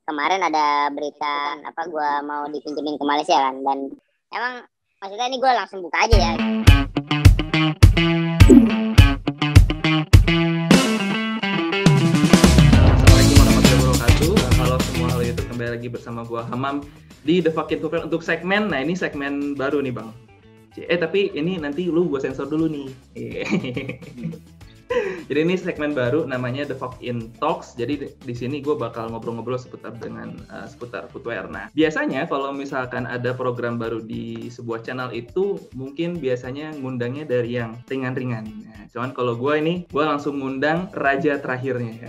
kemarin ada berita apa gue mau dipinjemin ke Malaysia kan, dan emang maksudnya ini gue langsung buka aja ya. Assalamualaikum warahmatullahi wabarakatuh. Halo semua, halo YouTube, kembali lagi bersama gue Hamam di The Fucking Tutorial untuk segmen. Nah, ini segmen baru nih Bang. Tapi ini nanti lu gue sensor dulu nih. Jadi ini segmen baru namanya The Fuck In Talks. Jadi di sini gue bakal ngobrol-ngobrol seputar footwear. Nah, biasanya kalau misalkan ada program baru di sebuah channel itu mungkin biasanya ngundangnya dari yang ringan-ringan. Nah, cuman kalau gue langsung ngundang raja terakhirnya.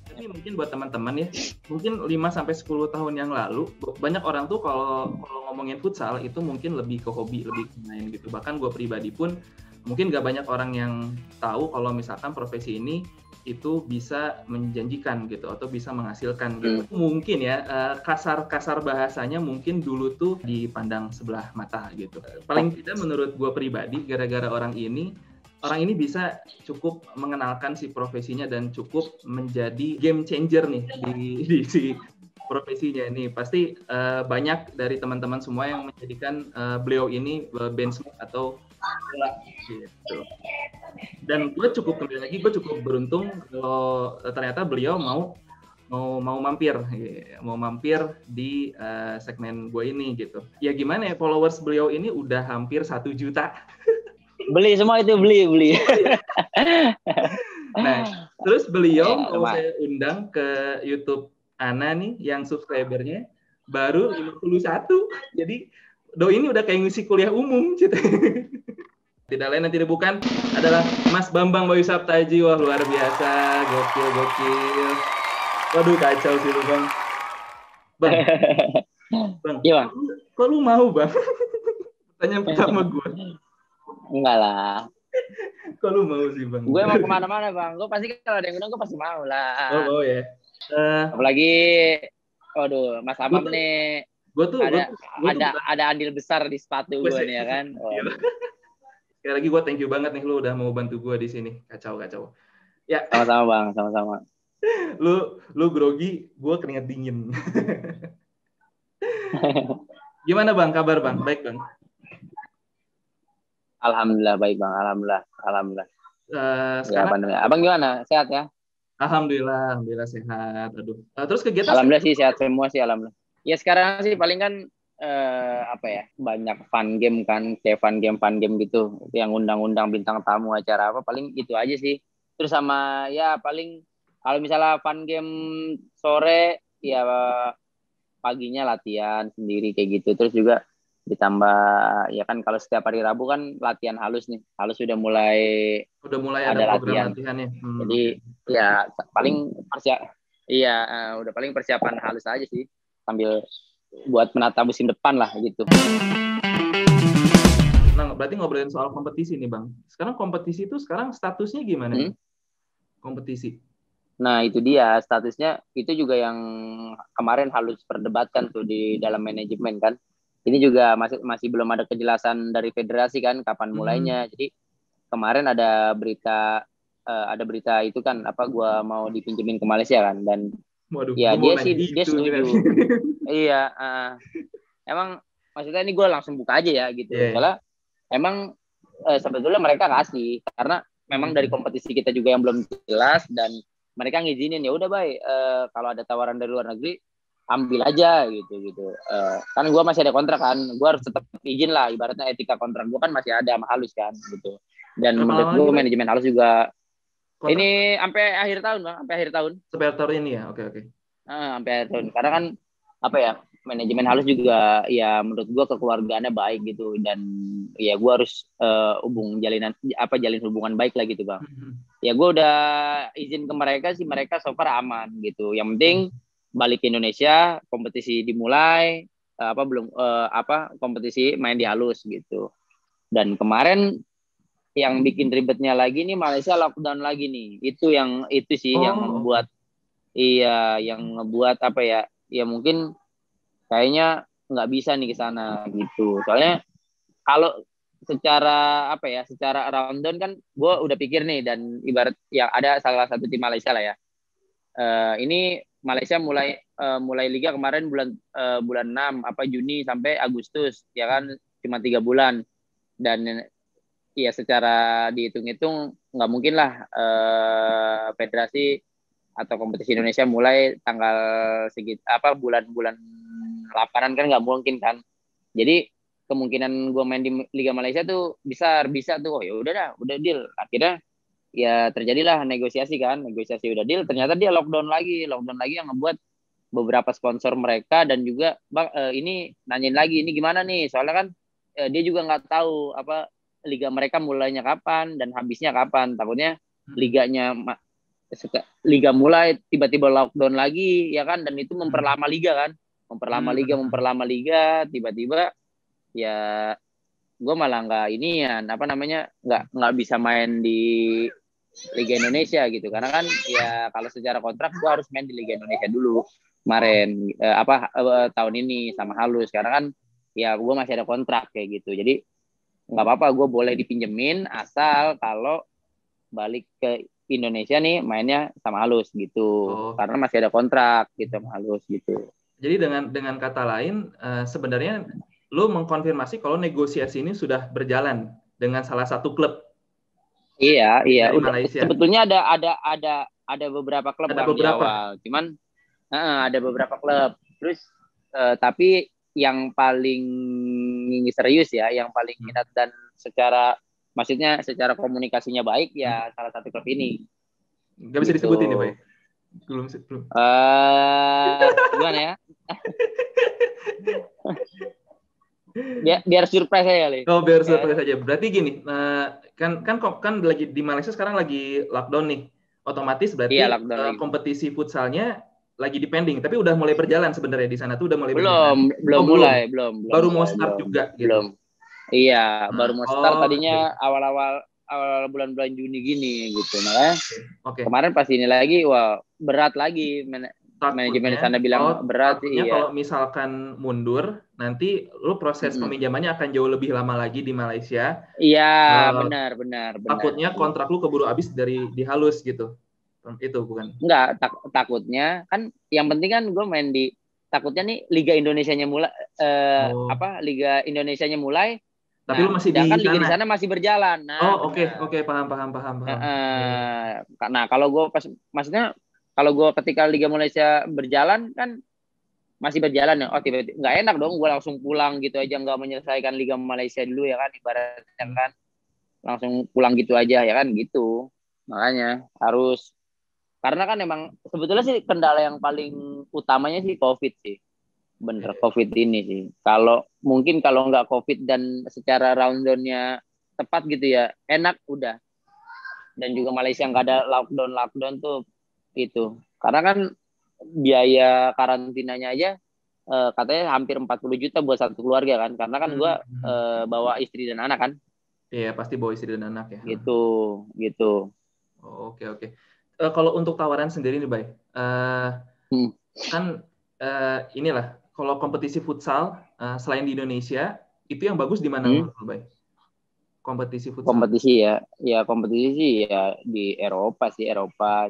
Tapi mungkin buat teman-teman ya, mungkin 5-10 tahun yang lalu banyak orang tuh kalau ngomongin futsal itu mungkin lebih ke hobi, lebih ke main gitu. Bahkan gue pribadi pun mungkin gak banyak orang yang tahu kalau misalkan profesi ini itu bisa menjanjikan gitu atau bisa menghasilkan gitu. Mungkin ya kasar bahasanya mungkin dulu tuh dipandang sebelah mata gitu. Paling tidak menurut gue pribadi, gara-gara orang ini bisa cukup mengenalkan si profesinya dan cukup menjadi game changer nih di si profesinya ini. Pasti banyak dari teman-teman semua yang menjadikan beliau ini benchmark atau gitu. Dan gue cukup beruntung kalau ternyata beliau mau mampir di segmen gue ini gitu. Ya gimana ya, followers beliau ini udah hampir 1 juta. Beli semua itu, beli. Nah, terus beliau mau saya undang ke YouTube Ana nih yang subscribernya baru 51. Jadi Doi ini udah kayak ngisi kuliah umum gitu. Tidak lain dan tidak bukan adalah Mas Bambang Bayu Saptaji. Wah, luar biasa, gokil. Waduh, kacau sih lu Bang. Bang, iya, Bang. Kok lu mau Bang? Pertanyaan pertama gue. Enggak lah. Kok lu mau sih Bang? Gue mau kemana-mana Bang. Gue pasti kalau ada yang undang gue pasti mau lah. Oh, mau ya. Apalagi, waduh, Mas Hamam nih. Ada andil besar di sepatu gue nih ya kan. Oh. Sekali lagi gue thank you banget nih lu udah mau bantu gue di sini. Kacau. Ya. Sama-sama Bang, sama-sama. Lu grogi, gue keringat dingin. Gimana Bang, kabar Bang? Baik Bang? Alhamdulillah baik Bang, alhamdulillah. Sekarang ya, Abang gimana? Sehat ya? Alhamdulillah sehat. Aduh. Terus kegiatan? Alhamdulillah sih sehat semua sih, alhamdulillah. Ya sekarang sih paling kan banyak fun game kan, kayak fun game gitu, yang undang-undang bintang tamu acara apa, paling itu aja sih. Terus sama ya paling kalau misalnya fun game sore ya paginya latihan sendiri kayak gitu. Terus juga ditambah ya kan kalau setiap hari Rabu kan latihan halus nih. Halus udah mulai ada program latihannya. Jadi ya paling udah paling persiapan halus aja sih sambil buat menata musim depan lah gitu. Nah, berarti ngobrolin soal kompetisi nih Bang. Sekarang kompetisi itu statusnya gimana? Kompetisi. Nah itu dia statusnya, itu juga yang kemarin halus perdebatkan tuh di dalam manajemen kan. Ini juga masih belum ada kejelasan dari federasi kan kapan mulainya. Jadi kemarin ada berita itu kan gue mau dipinjemin ke Malaysia kan, dan waduh, ya dia setuju. Iya, emang maksudnya ini gue langsung buka aja ya gitu. Soalnya emang sebetulnya mereka kasih karena memang dari kompetisi kita juga yang belum jelas, dan mereka ngizinin ya udah baik, kalau ada tawaran dari luar negeri ambil aja gitu. Kan gue masih ada kontrak kan, gue harus tetap izin lah, ibaratnya etika kontrak gue kan masih ada sama halus kan gitu. Dan menurut gue manajemen halus juga kontrak? Ini sampai akhir tahun Bang, sampai akhir tahun ini ya. Oke. Sampai akhir tahun, karena kan manajemen halus juga ya menurut gue kekeluargaannya baik gitu, dan ya gue harus jalin hubungan baik lah gitu Bang. Ya gue udah izin ke mereka sih, mereka so far aman gitu. Yang penting balik ke Indonesia, kompetisi dimulai, kompetisi main di halus gitu. Dan kemarin yang bikin ribetnya lagi nih, Malaysia lockdown lagi nih. Yang membuat yang ngebuat ya mungkin kayaknya nggak bisa nih ke sana gitu. Soalnya kalau secara rundown kan gue udah pikir nih, dan ibarat yang ada salah satu tim Malaysia lah ya, ini Malaysia mulai liga kemarin bulan 6 Juni sampai Agustus ya kan, cuma 3 bulan. Dan ya secara dihitung-hitung nggak mungkin lah federasi atau kompetisi Indonesia mulai tanggal bulan-bulan 8-an kan nggak mungkin kan. Jadi kemungkinan gue main di Liga Malaysia tuh bisa tuh, oh ya udah deal. Akhirnya ya terjadilah negosiasi udah deal, ternyata dia lockdown lagi yang ngebuat beberapa sponsor mereka dan juga bang ini nanyain lagi ini gimana nih, soalnya kan dia juga nggak tahu apa liga mereka mulainya kapan dan habisnya kapan. Takutnya liga mulai tiba-tiba lockdown lagi ya kan, dan itu memperlama liga tiba-tiba ya gue malah nggak bisa main di Liga Indonesia gitu, karena kan ya kalau secara kontrak gue harus main di Liga Indonesia dulu kemarin tahun ini sama Halus, karena kan ya gue masih ada kontrak kayak gitu. Jadi nggak apa-apa, gue boleh dipinjemin asal kalau balik ke Indonesia nih mainnya sama Halus gitu, karena masih ada kontrak gitu sama Halus gitu. Jadi dengan kata lain sebenarnya lo mengkonfirmasi kalau negosiasi ini sudah berjalan dengan salah satu klub. Iya. Sebetulnya ada beberapa klub di awal. Cuman ada beberapa klub. Terus tapi yang paling serius ya, yang paling minat dan secara komunikasinya baik ya salah satu klub ini. Gak bisa gitu. disebutin nih, Bay? Belum. Gimana ya? biar surprise aja kali. Oh, biar surprise aja. Berarti gini, kan lagi di Malaysia sekarang lagi lockdown nih. Otomatis berarti kompetisi futsalnya lagi dipending, tapi udah mulai berjalan sebenarnya di sana tuh udah mulai berjalan. Belum. Baru mau start juga gitu. Belum. Iya, baru mau start tadinya awal bulan-bulan Juni gini gitu. Makanya kemarin pas ini lagi berat lagi. Manajemen di sana bilang berat sih. Iya. Kalau misalkan mundur, nanti lu proses peminjamannya akan jauh lebih lama lagi di Malaysia. Iya, benar. Takutnya kontrak lu keburu habis di Halus gitu. Itu bukan? Enggak, takutnya kan yang penting kan gue main di, takutnya nih Liga Indonesianya mulai Liga Indonesianya mulai. Tapi lu masih di sana. Liga di sana masih berjalan. Oke, paham. Nah, kalau gue maksudnya kalau gue ketika Liga Malaysia berjalan kan masih berjalan ya. Oh, tiba-tiba nggak enak dong gue langsung pulang gitu aja, nggak menyelesaikan Liga Malaysia dulu ya kan, ibaratnya kan langsung pulang gitu aja ya kan gitu. Makanya harus, karena kan emang sebetulnya sih kendala yang paling utamanya sih COVID sih. Bener, COVID ini sih. Kalau nggak COVID dan secara rundown-nya tepat gitu ya, enak udah. Dan juga Malaysia nggak ada lockdown tuh itu. Karena kan biaya karantinanya aja katanya hampir 40 juta buat satu keluarga kan. Karena kan gue bawa istri dan anak kan. Iya, pasti bawa istri dan anak ya. Gitu. Oke. Kalau untuk tawaran sendiri nih, Bay. Kan inilah, kalau kompetisi futsal selain di Indonesia, itu yang bagus di mana menurut lu, Bay? Kompetisi futsal. Kompetisi ya di Eropa.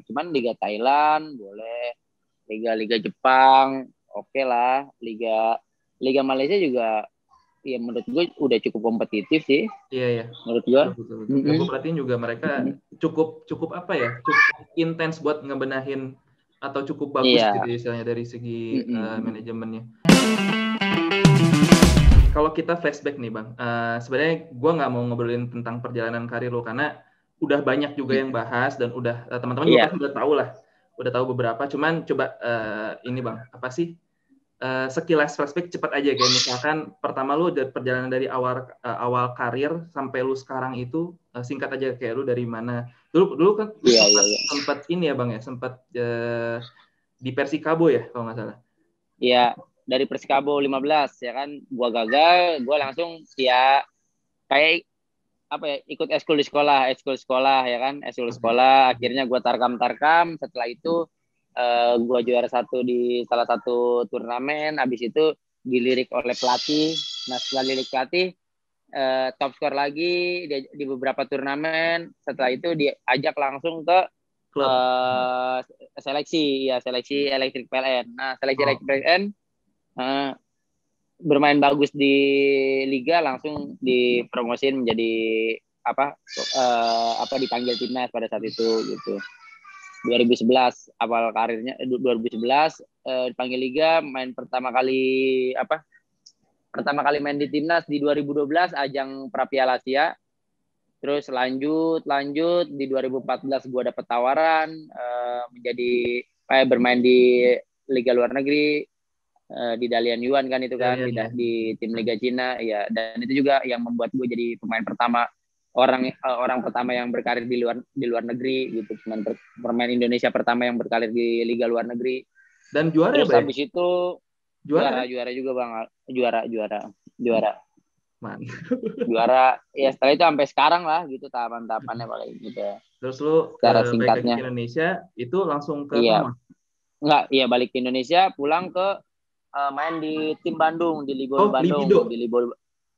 Cuman Liga Thailand boleh, Liga Jepang oke lah, Liga Malaysia juga ya menurut gue udah cukup kompetitif sih. Iya. Menurut gue. Betul. Gue perhatiin juga mereka cukup intens buat ngebenahin atau cukup bagus gitu istilahnya dari segi manajemennya. Kalau kita flashback nih Bang, sebenarnya gue nggak mau ngobrolin tentang perjalanan karir lo karena udah banyak juga yang bahas dan udah teman-teman juga pasti udah tahu beberapa. Cuman coba ini Bang, apa sih sekilas flashback cepat aja, kayak misalkan pertama lu perjalanan dari awal karir sampai lu sekarang itu singkat aja, kayak lu dari mana dulu kan sempat ini ya Bang ya, sempat di Persikabo ya kalau nggak salah. Iya, dari Persikabo 15 ya kan, gua gagal, gua langsung ya kayak ikut ekskul sekolah ya kan, sekolah. Akhirnya gua tarkam, setelah itu gue juara 1 di salah satu turnamen, habis itu dilirik oleh pelatih. Nah setelah dilirik pelatih top skor lagi di beberapa turnamen, setelah itu diajak langsung ke klub. Seleksi elektrik PLN. Nah, seleksi elektrik PLN bermain bagus di liga, langsung dipromosin menjadi dipanggil timnas pada saat itu gitu. 2011 awal karirnya 2011 dipanggil liga, pertama kali main di timnas di 2012 ajang Pra Piala Asia. Terus lanjut di 2014 gue dapet tawaran bermain di liga luar negeri, di Dalian Yuan kan itu kan, di tim Liga Cina ya, dan itu juga yang membuat gue jadi pemain pertama, orang pertama yang berkarir di luar negeri gitu, pemain Indonesia pertama yang berkarir di liga luar negeri. Dan juara. Terus habis itu juara juga Bang, juara. Juara ya, setelah itu sampai sekarang lah gitu tahapan-tahapannya paling gitu. Terus lu secara singkatnya singkatnya ke Indonesia itu langsung ke balik ke Indonesia, pulang ke main di tim Bandung, di Libodo Bandung.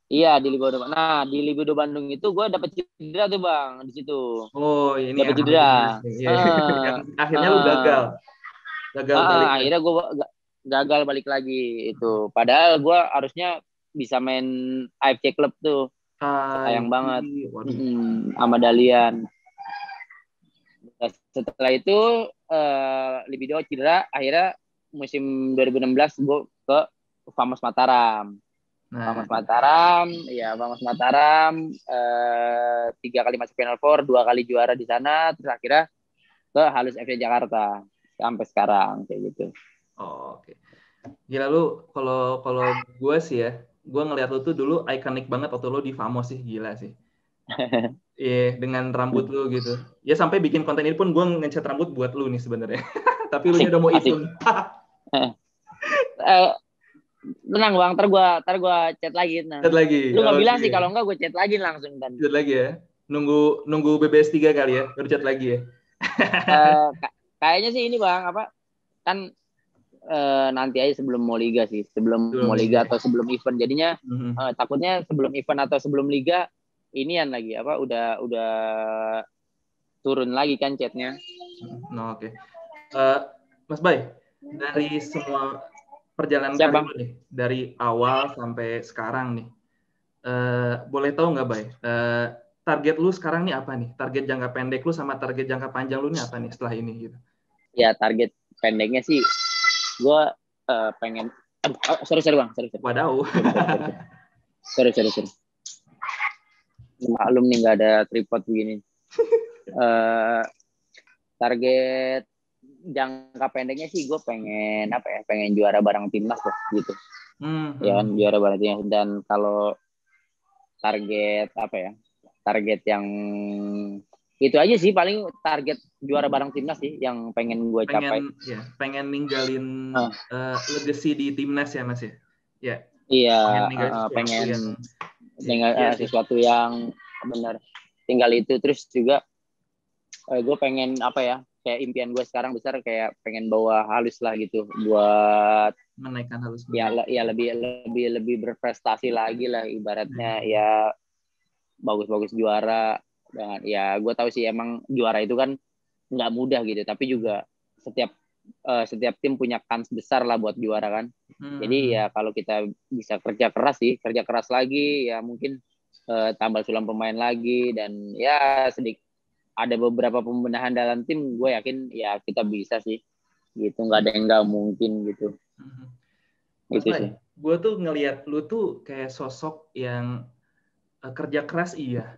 Iya, di Libodo. Nah, di Libodo Bandung itu gue dapet cedera tuh Bang, di situ. Oh, ini dapet cedera. Akhirnya lu gagal balik. Akhirnya gue gagal balik lagi itu. Padahal gue harusnya bisa main AFC Club tuh. Sayang banget. Sama Dalian. Setelah itu Libido cedera, akhirnya musim 2016 gue ke Famos Mataram. Famos Mataram 3 kali masuk Final Four, 2 kali juara di sana, terus akhirnya ke Halus FC Jakarta sampai sekarang kayak gitu. Oh, oke. Gila lu, kalau gue sih ya, gue ngeliat lu tuh dulu ikonik banget waktu lu di Famos sih, gila sih. Iya, dengan rambut lu gitu. Ya sampai bikin konten ini pun gue ngecat rambut buat lu nih sebenarnya. Tapi lu udah mau event. Tenang Bang, ntar gue chat lagi. Chat lagi. Lu nggak bilang sih, kalau enggak gue chat lagi langsung kan. Chat lagi ya. Nunggu BBS 3 kali ya, baru chat lagi ya. Kayaknya sih ini Bang, kan nanti aja sebelum mau liga sih, mau liga atau sebelum event. Jadinya takutnya sebelum event atau sebelum liga inian lagi udah turun lagi kan chatnya. Oke. Mas Bay, dari semua perjalanan karir lu nih, dari awal sampai sekarang nih, boleh tahu nggak Bay, target lu sekarang nih apa nih? Target jangka pendek lu sama target jangka panjang lu nih apa nih setelah ini gitu? Ya target pendeknya sih gue pengen sorry Bang, sorry. Wadaw. sorry. Maklum nih nggak ada tripod begini. Target jangka pendeknya sih gue pengen juara bareng timnas lah gitu. Ya kan, juara bareng timnas. Dan kalau target target yang itu aja sih, paling target juara bareng timnas sih yang pengen gue capai. Pengen ninggalin legacy di timnas ya Mas ya. Ya. Iya, pengen sesuatu yang benar. Tinggal itu. Terus juga gue pengen kayak impian gue sekarang besar, kayak pengen bawa Halus lah gitu, buat menaikkan Halus. Ya lebih berprestasi lagi lah ibaratnya. Ya bagus-bagus juara. Dan ya gue tahu sih emang juara itu kan nggak mudah gitu, tapi juga setiap tim punya kans besar lah buat juara kan. Jadi ya kalau kita bisa kerja keras lagi, ya mungkin tambah sulam pemain lagi, dan ya sedikit ada beberapa pembenahan dalam tim, gue yakin ya kita bisa sih gitu, nggak ada yang nggak mungkin gitu. Gitu sih. Gue tuh ngelihat lu tuh kayak sosok yang kerja keras iya,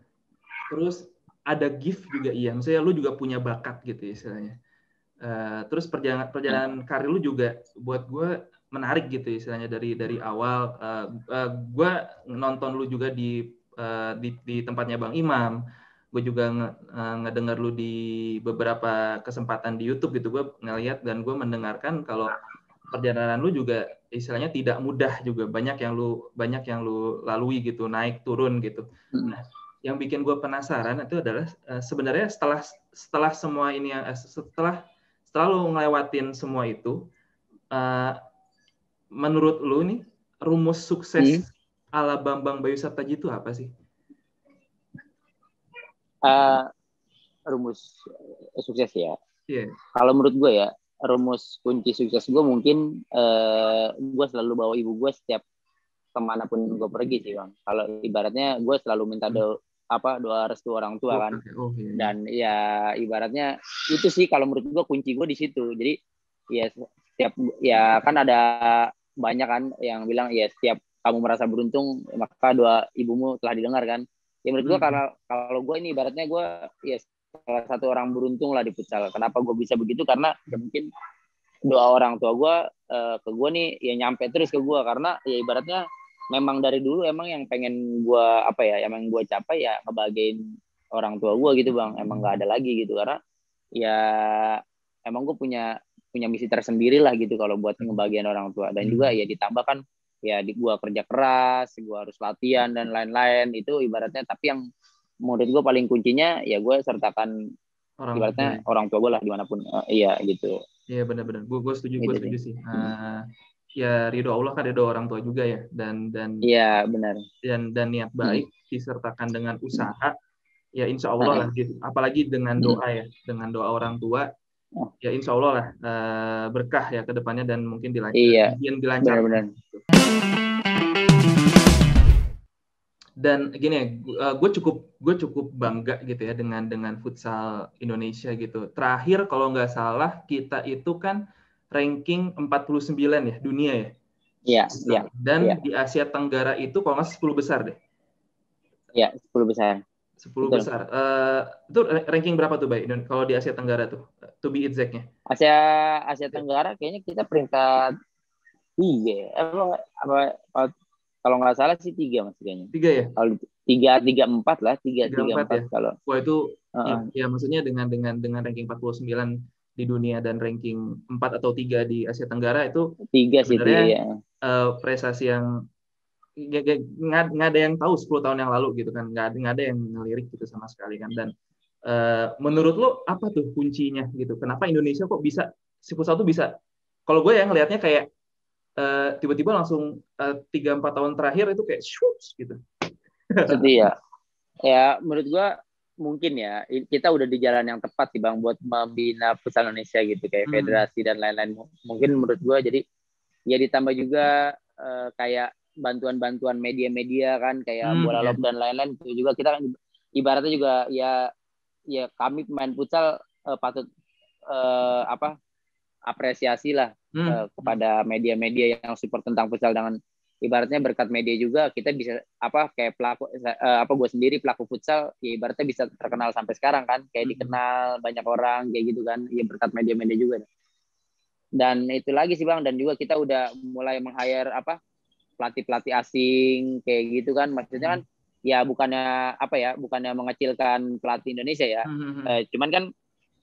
terus ada gift juga iya, maksudnya lu juga punya bakat gitu istilahnya. Terus perjalanan karir lu juga buat gue menarik gitu istilahnya, dari awal. Gue nonton lu juga di tempatnya Bang Imam. Gue juga ngedengar lu di beberapa kesempatan di YouTube gitu. Gue ngeliat dan gue mendengarkan kalau perjalanan lu juga istilahnya tidak mudah juga, banyak yang lu lalui gitu, naik turun gitu. Nah, yang bikin gue penasaran itu adalah sebenarnya setelah semua ini, setelah lu ngelewatin semua itu, menurut lu nih rumus sukses ala Bambang Bayu Saptaji itu apa sih? Rumus sukses ya. Iya. Kalau menurut gue ya, rumus kunci sukses gue mungkin gue selalu bawa ibu gue setiap kemanapun gue pergi sih bang. Kalau ibaratnya gue selalu minta doa restu orang tua kan. Iya. Dan ya ibaratnya itu sih kalau menurut gue kunci gue di situ. Jadi ya setiap ya kan ada banyak kan yang bilang ya setiap kamu merasa beruntung maka doa ibumu telah didengar kan. Ya menurut gue kalau gue ini ibaratnya gue ya salah satu orang beruntung lah di futsal. Kenapa gue bisa begitu? Karena ya mungkin doa orang tua gue ke gue nih ya nyampe terus ke gue karena ya ibaratnya memang dari dulu emang yang pengen gue apa ya emang gue capai ya ngebahagiain orang tua gue gitu bang. Emang nggak ada lagi gitu karena ya emang gue punya misi tersendiri lah gitu kalau buat ngebahagiain orang tua dan juga ya ditambah kan ya di gue kerja keras gue harus latihan dan lain-lain itu ibaratnya tapi yang menurut gue paling kuncinya ya gue sertakan ibaratnya orang tua gue lah dimanapun iya gitu. Iya benar-benar gue setuju sih. Ya ridho Allah kan ridho orang tua juga ya dan iya benar dan niat baik disertakan dengan usaha ya insya Allah lah gitu. Apalagi dengan doa ya dengan doa orang tua ya insya Allah lah berkah ya ke depannya dan mungkin dilancarkan. Benar-benar. Dan gini ya, gue cukup bangga gitu ya dengan futsal Indonesia gitu. Terakhir kalau nggak salah kita itu kan ranking 49 ya dunia ya. Iya. Dan di Asia Tenggara itu kalau nggak 10 besar deh. Iya 10 besar. 10 besar. Itu ranking berapa tuh Bay? Kalau di Asia Tenggara tuh, to be exactnya? Asia Tenggara kayaknya kita peringkat 3. Apa kalau nggak salah sih 3 mas kayaknya. 3 ya? Kalau 3-4 lah, 3-4 ya? kalau. Wah itu ya maksudnya dengan ranking 49 di dunia dan ranking 4 atau 3 di Asia Tenggara itu 3 sih sebenarnya prestasi yang nggak ada yang tahu 10 tahun yang lalu gitu kan, nggak ada yang ngelirik gitu sama sekali kan. Dan menurut lo apa tuh kuncinya gitu? Kenapa Indonesia kok bisa si futsal tuh bisa? Kalau gue yang ngelihatnya kayak tiba-tiba langsung 3-4 tahun terakhir itu kayak shoots gitu. Jadi ya menurut gue mungkin ya kita udah di jalan yang tepat sih bang buat membina futsal Indonesia gitu kayak federasi dan lain-lain. Mungkin menurut gue jadi ya ditambah juga kayak bantuan media-media kan kayak bola lob dan lain-lain itu juga kita kan ibaratnya juga ya kami pemain futsal patut apresiasi lah kepada media-media yang support tentang futsal dengan ibaratnya berkat media juga kita bisa kayak gue sendiri pelaku futsal ya ibaratnya bisa terkenal sampai sekarang kan kayak dikenal banyak orang kayak gitu kan ya berkat media-media juga dan itu lagi sih bang dan juga kita udah mulai meng-hire pelatih asing kayak gitu kan maksudnya kan ya bukannya mengecilkan pelatih Indonesia ya cuman kan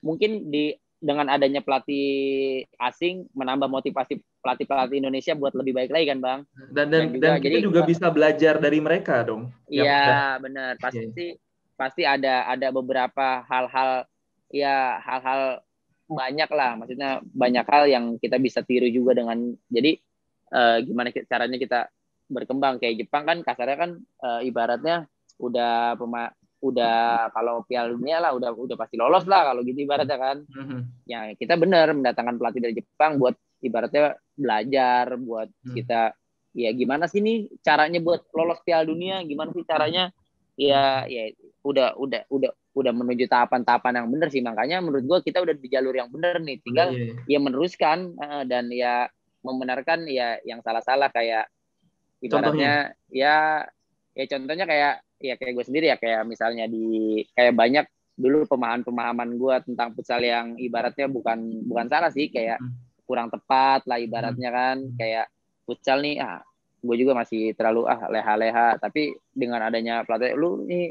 mungkin dengan adanya pelatih asing menambah motivasi pelatih Indonesia buat lebih baik lagi kan bang dan kita juga bisa belajar dari mereka dong iya benar pasti ada beberapa hal-hal banyak lah maksudnya banyak hal yang kita bisa tiru juga dengan jadi gimana caranya kita berkembang kayak Jepang kan kasarnya kan ibaratnya udah kalau Piala Dunia lah udah pasti lolos lah kalau gitu ibaratnya kan ya kita benar mendatangkan pelatih dari Jepang buat ibaratnya belajar buat kita ya gimana sih nih caranya buat lolos Piala Dunia gimana sih caranya ya udah menuju tahapan-tahapan yang benar sih makanya menurut gue kita udah di jalur yang benar nih tinggal ya meneruskan dan ya membenarkan ya yang salah-salah kayak ibaratnya contohnya kayak gue sendiri ya kayak misalnya kayak banyak dulu pemahaman gue tentang futsal yang ibaratnya bukan salah sih kayak kurang tepat lah ibaratnya kan kayak futsal nih gue juga masih terlalu leha-leha tapi dengan adanya pelatih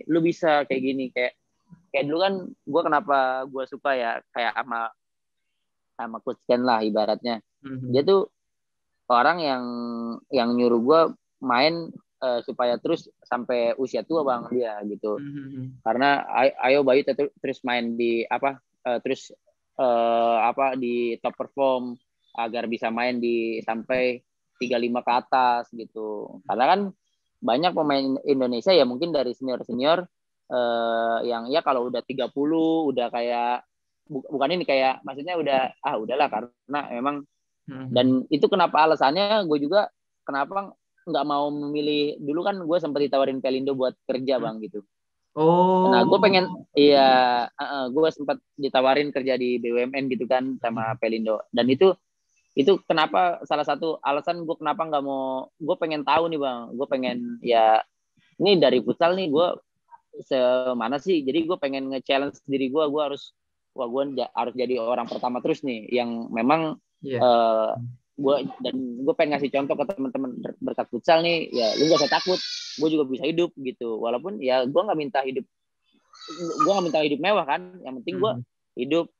lu bisa kayak gini kayak dulu kan gue kenapa gue suka ya kayak sama Coach Ken lah ibaratnya dia tuh orang yang nyuruh gue main supaya terus sampai usia tua bang dia gitu karena ayo Bayu terus main di di top perform agar bisa main di sampai 35 ke atas gitu karena kan banyak pemain Indonesia ya mungkin dari senior yang ya kalau udah 30 udah kayak bukan ini kayak maksudnya udahlah karena memang dan itu kenapa alasannya gue juga kenapa nggak mau memilih dulu kan gue sempat ditawarin Pelindo buat kerja bang gitu. Nah gue pengen gue sempat ditawarin kerja di BUMN gitu kan sama Pelindo dan itu kenapa salah satu alasan gue kenapa nggak mau gue pengen tahu nih bang gue pengen ya ini dari futsal nih gue semana sih jadi gue pengen nge-challenge diri gue harus gue harus jadi orang pertama terus nih yang memang gue pengen ngasih contoh ke teman-teman berkat futsal nih ya lu gak usah takut gue juga bisa hidup gitu walaupun ya gue nggak minta hidup mewah kan yang penting gue hidup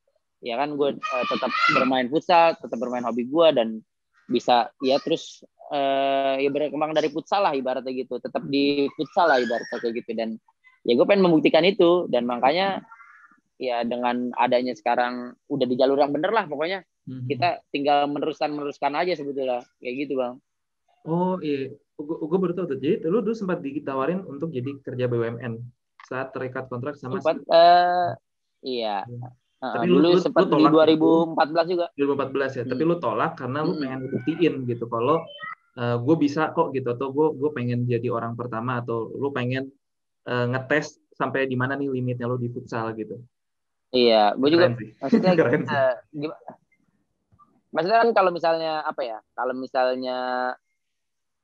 ya kan gue tetap bermain futsal tetap bermain hobi gue dan bisa ya terus ya berkembang dari futsal lah ibaratnya gitu tetap di futsal lah ibaratnya kayak gitu dan ya gue pengen membuktikan itu dan makanya ya dengan adanya sekarang udah di jalur yang bener lah pokoknya kita tinggal meneruskan aja sebetulnya kayak gitu bang. Oh iya, gue baru tahu tuh. Jadi lu dulu sempat ditawarin untuk jadi kerja BUMN saat terikat kontrak sama sempat iya. Tapi dulu sempat di 2014 juga. 2014 ya. Tapi lu tolak karena lu pengen ngebuktiin gitu kalau gue bisa kok gitu atau gue pengen jadi orang pertama atau lu pengen ngetes sampai di mana nih limitnya lu di futsal gitu. Iya, gue juga maksudnya gimana? Maksudnya kan kalau misalnya apa ya? Kalau misalnya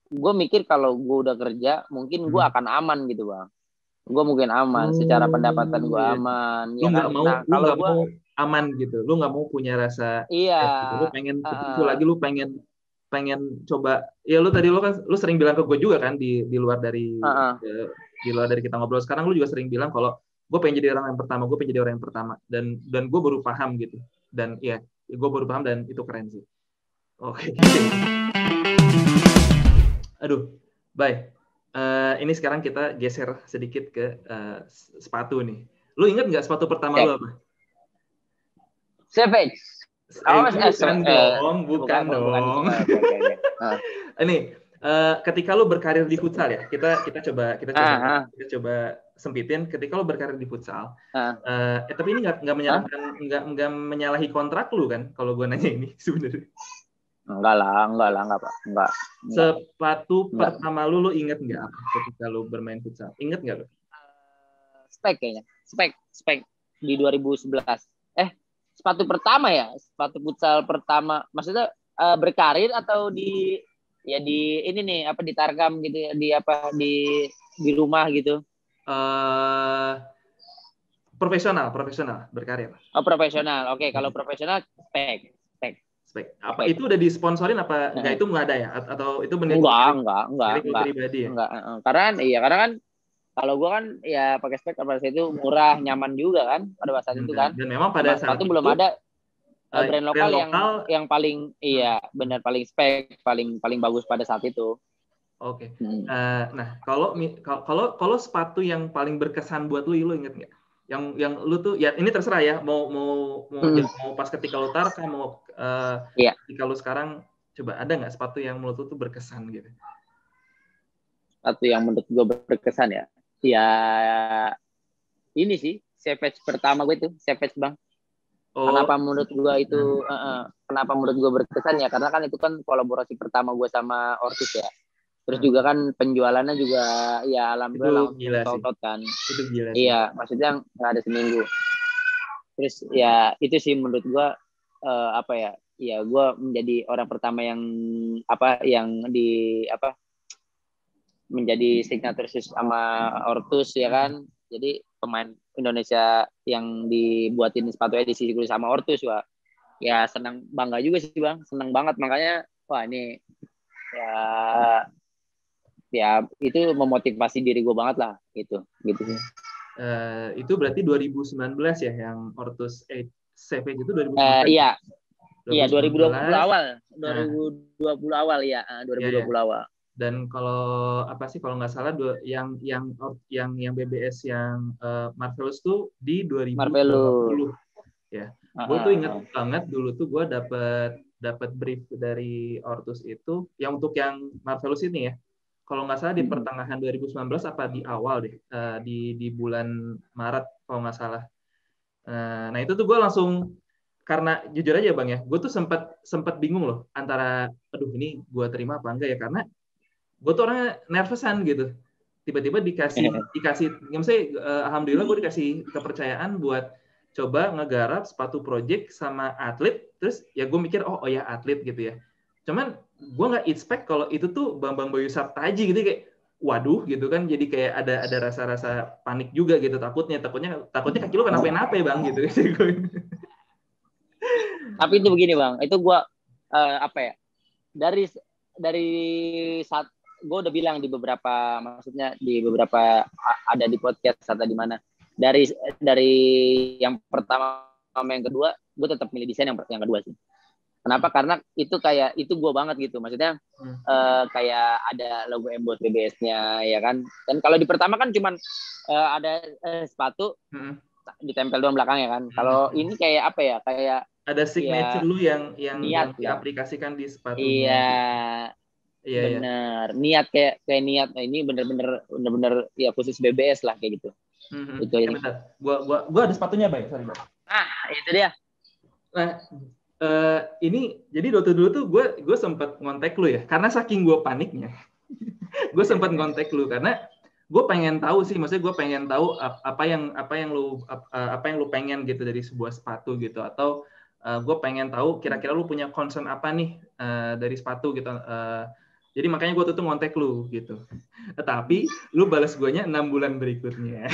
gue mikir kalau gue udah kerja, mungkin gue akan aman gitu bang. Gue mungkin aman, secara pendapatan gue aman. Lu nggak mau, lu nggak mau aman gitu. Lu nggak mau punya rasa. Iya. Gitu. Lu pengen itu lagi, lu pengen coba. Ya lu tadi lu sering bilang ke gue juga kan di luar dari di luar dari kita ngobrol. Sekarang lu juga sering bilang kalau gue pengen jadi orang yang pertama, gue pengen jadi orang yang pertama. Dan gue baru paham gitu. Dan ya gue baru paham dan itu keren sih. Oke. Aduh, bye. Ini sekarang kita geser sedikit ke sepatu nih. Lu inget nggak sepatu pertama lu apa? Savage. Bukan dong. Ini ketika lu berkarir di futsal ya, kita coba sempitin. Ketika lu berkarir di futsal, tapi ini nggak menyalahi kontrak lu kan? Kalau gue nanya ini sebenarnya. Enggak Pak. Enggak. Sepatu pertama lu inget nggak ketika lu bermain futsal? Inget nggak lu? Spek kayaknya. Spek di 2011. Sepatu pertama ya? Sepatu futsal pertama. Maksudnya berkarir atau di ini nih apa di Tarkam gitu ya, di rumah gitu. Profesional berkarir. Oh, profesional. Oke, kalau profesional spek. Apa itu udah disponsorin apa enggak itu nggak ada ya atau itu benar enggak pribadi ya? Enggak. Karena kan kalau gua kan ya pakai spek pada saat itu murah, nyaman juga kan pada saat itu kan. Dan memang pada saat itu belum ada brand lokal yang paling benar paling spek, paling bagus pada saat itu. Oke. Nah, kalau sepatu yang paling berkesan buat lu inget nggak? Yang lu tuh ya ini terserah ya mau pas ketika lu Tarkam mau ketika lu sekarang coba ada nggak sepatu yang menurut lu tuh berkesan gitu? Sepatu yang menurut gue berkesan ya ini sih Savage pertama gue itu Savage bang. Kenapa menurut gue itu kenapa menurut gue berkesan ya karena kan itu kan kolaborasi pertama gue sama Ortus ya. Terus juga kan penjualannya juga ya alhamdulillah langsung sold kan. Itu gila sih. Iya, maksudnya nggak ada seminggu. Terus ya itu sih menurut gua ya gue menjadi orang pertama yang menjadi signature shoes sama Ortus ya kan. Jadi pemain Indonesia yang dibuatin sepatu edisi sama Ortus ya senang bangga juga sih bang, senang banget makanya wah ini ya itu memotivasi diri gue banget lah gitu sih. Itu berarti 2019 ya yang Ortus Savage itu 2019. Iya 2020 awal 2020 awal ya 2020 awal. Dan kalau nggak salah yang BBS yang Marvelous tuh di 2020 ya. Gue tuh ingat banget dulu tuh gue dapat brief dari Ortus itu yang untuk yang Marvelous ini ya. Kalau nggak salah di pertengahan 2019 apa di awal deh di bulan Maret kalau nggak salah Nah itu tuh gue langsung, karena jujur aja Bang ya, gue tuh sempat bingung loh antara, aduh ini gue terima apa enggak ya, karena gue tuh orangnya nervousan gitu. Tiba-tiba dikasih, maksudnya alhamdulillah gue dikasih kepercayaan buat coba ngegarap sepatu project sama atlet, terus ya gue mikir oh ya atlet gitu ya. Cuman gue nggak expect kalau itu tuh Bambang Bayu Saptaji gitu, kayak waduh gitu kan, jadi kayak ada rasa-rasa panik juga gitu, takutnya kaki lu kenapa-napa ya Bang gitu. Tapi itu begini Bang, itu gue apa ya, dari saat gue udah bilang di beberapa, maksudnya di beberapa ada di podcast atau di mana, dari yang pertama sama yang kedua gue tetap milih desain yang kedua sih. Kenapa? Karena itu kayak itu gue banget gitu, maksudnya kayak ada logo emboss BBS-nya ya kan. Dan kalau di pertama kan cuman ada sepatu ditempel doang belakangnya kan. Kalau ini kayak apa ya, kayak ada signature lu yang niat, diaplikasikan di sepatunya. Iya. Iya, bener. Niat kayak niat. Nah, ini bener-bener ya khusus BBS lah kayak gitu. Itu ya, bentar. Gua ada sepatunya, Bay. Sorry, Bay. Nah, itu dia. Nah, ini jadi dulu tuh gue sempat ngontek lu ya, karena saking gue paniknya. Gue sempat ngontek lu karena gue pengen tahu sih, maksudnya gue pengen tahu apa yang lu pengen gitu dari sebuah sepatu gitu, atau gue pengen tahu kira-kira lu punya concern apa nih dari sepatu gitu. Jadi makanya gue tuh ngontek lu gitu. Tapi lu balas guanya 6 bulan berikutnya.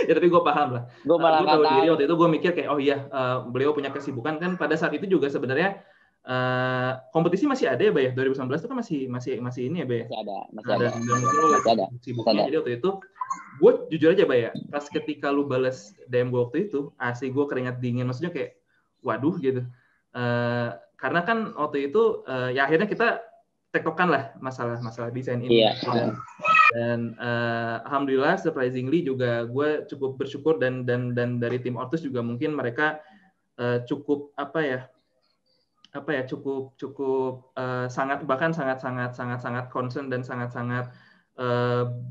Ya tapi gue paham lah. Gue tahu diri waktu itu, gue mikir kayak oh iya, beliau punya kesibukan kan. Pada saat itu juga sebenarnya kompetisi masih ada ya, Bay? 2019 itu kan masih ini ya, Bay? Masih ada. Sibuknya. Jadi waktu itu gue jujur aja, Bay ya, pas ketika lu balas DM gue waktu itu, asli gue keringat dingin, maksudnya kayak waduh gitu. Karena kan waktu itu ya akhirnya kita tektokan lah masalah desain ini. Iya. Dan alhamdulillah surprisingly juga gue cukup bersyukur dan dari tim Ortus juga mungkin mereka cukup cukup sangat concern dan sangat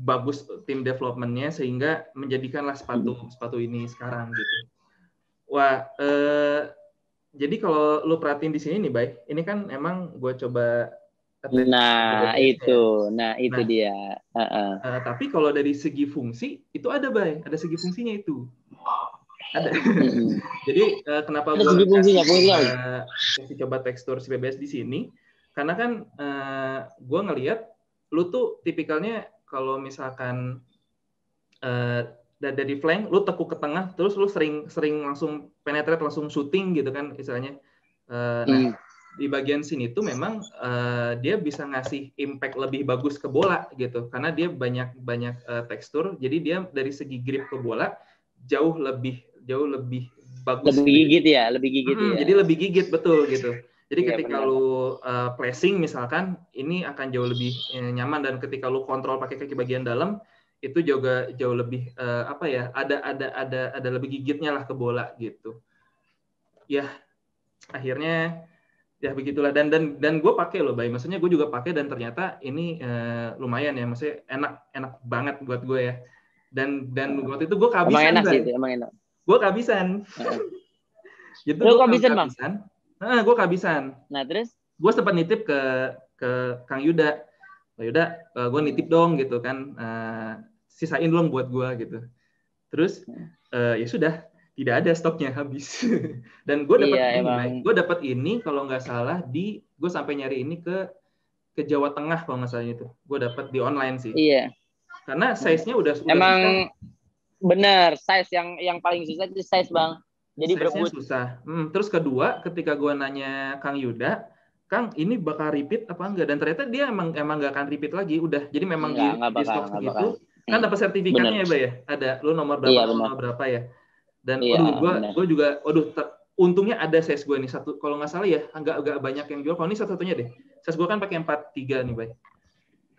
bagus tim development-nya sehingga menjadikanlah sepatu ini sekarang gitu. Wah, jadi kalau lu perhatiin di sini nih, Bay, ini kan emang gue coba itu dia. Tapi kalau dari segi fungsi itu ada, Bay, ada segi fungsinya itu. Ada. Jadi kenapa gue kasih coba tekstur si BBS di sini? Karena kan gue ngelihat lu tuh tipikalnya kalau misalkan dari flank lu tekuk ke tengah, terus lu sering langsung penetrate, langsung shooting gitu kan istilahnya. Nah, di bagian sini tuh memang dia bisa ngasih impact lebih bagus ke bola gitu, karena dia banyak tekstur, jadi dia dari segi grip ke bola jauh lebih bagus. Lebih gigit ya. Jadi lebih gigit, betul gitu. Jadi ketika lu pressing misalkan, ini akan jauh lebih nyaman, dan ketika lu kontrol pakai kaki bagian dalam itu juga jauh lebih ada lebih gigitnya lah ke bola gitu. Ya akhirnya ya begitulah, dan gue pakai loh, Bay. Maksudnya gue juga pakai dan ternyata ini lumayan ya, maksudnya enak banget buat gue ya. Dan waktu itu gue kehabisan. Emang enak. Gue kehabisan. Gitu. Gue kehabisan, Bang. Gue kehabisan. Nah, terus gue sempat nitip ke Kang Yuda. Kang Yuda, gue nitip dong gitu kan. Sisain dong buat gue gitu. Terus ya sudah, tidak ada, stoknya habis. Dan gue dapat ini kalau nggak salah gue sampai nyari ini ke Jawa Tengah kalau nggak salah itu. Gue dapat di online sih. Iya. Karena size-nya udah emang benar, size yang paling susah itu size, Bang. Jadi berebut. Susah. Terus kedua, ketika gue nanya Kang Yuda, Kang ini bakal repeat apa enggak? Dan ternyata dia emang nggak akan repeat lagi. Udah, jadi memang di stok segitu. Kan dapat sertifikatnya ya, Bay ya? Ada lu nomor berapa, nomor berapa ya? Dan gue juga, untungnya ada size gue nih satu. Kalau nggak salah ya, agak banyak yang jual. Kalau ini satu-satunya deh. Size gue kan pakai 43 nih, Bay.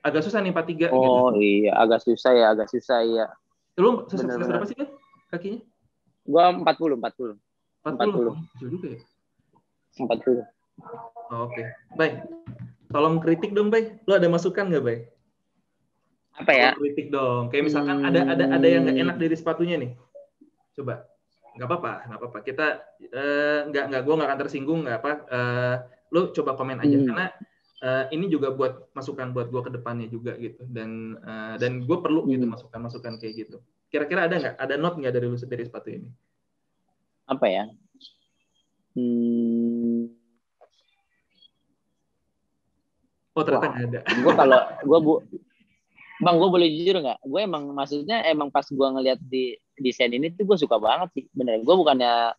Agak susah nih 43. Oh gitu. Iya, agak susah ya. Lu size berapa sih, Bay, kakinya? Gue 40. 40 juga ya? 40. Oke. Bay, tolong kritik dong, Bay. Lu ada masukan nggak, Bay? Apa ya? Tolong kritik dong. Kayak misalkan ada yang nggak enak dari sepatunya nih. Coba. nggak apa-apa. Kita gue nggak akan tersinggung, nggak apa. Lo coba komen aja karena ini juga buat masukan buat gue ke depannya juga gitu. Dan gue perlu gitu masukan kayak gitu. Kira-kira ada note nggak dari lu dari sepatu ini? Apa ya? Oh ternyata nggak ada. Bang, gue boleh jujur nggak? Gue maksudnya pas gue ngeliat di desain ini tuh gue suka banget sih. Bener, gue bukannya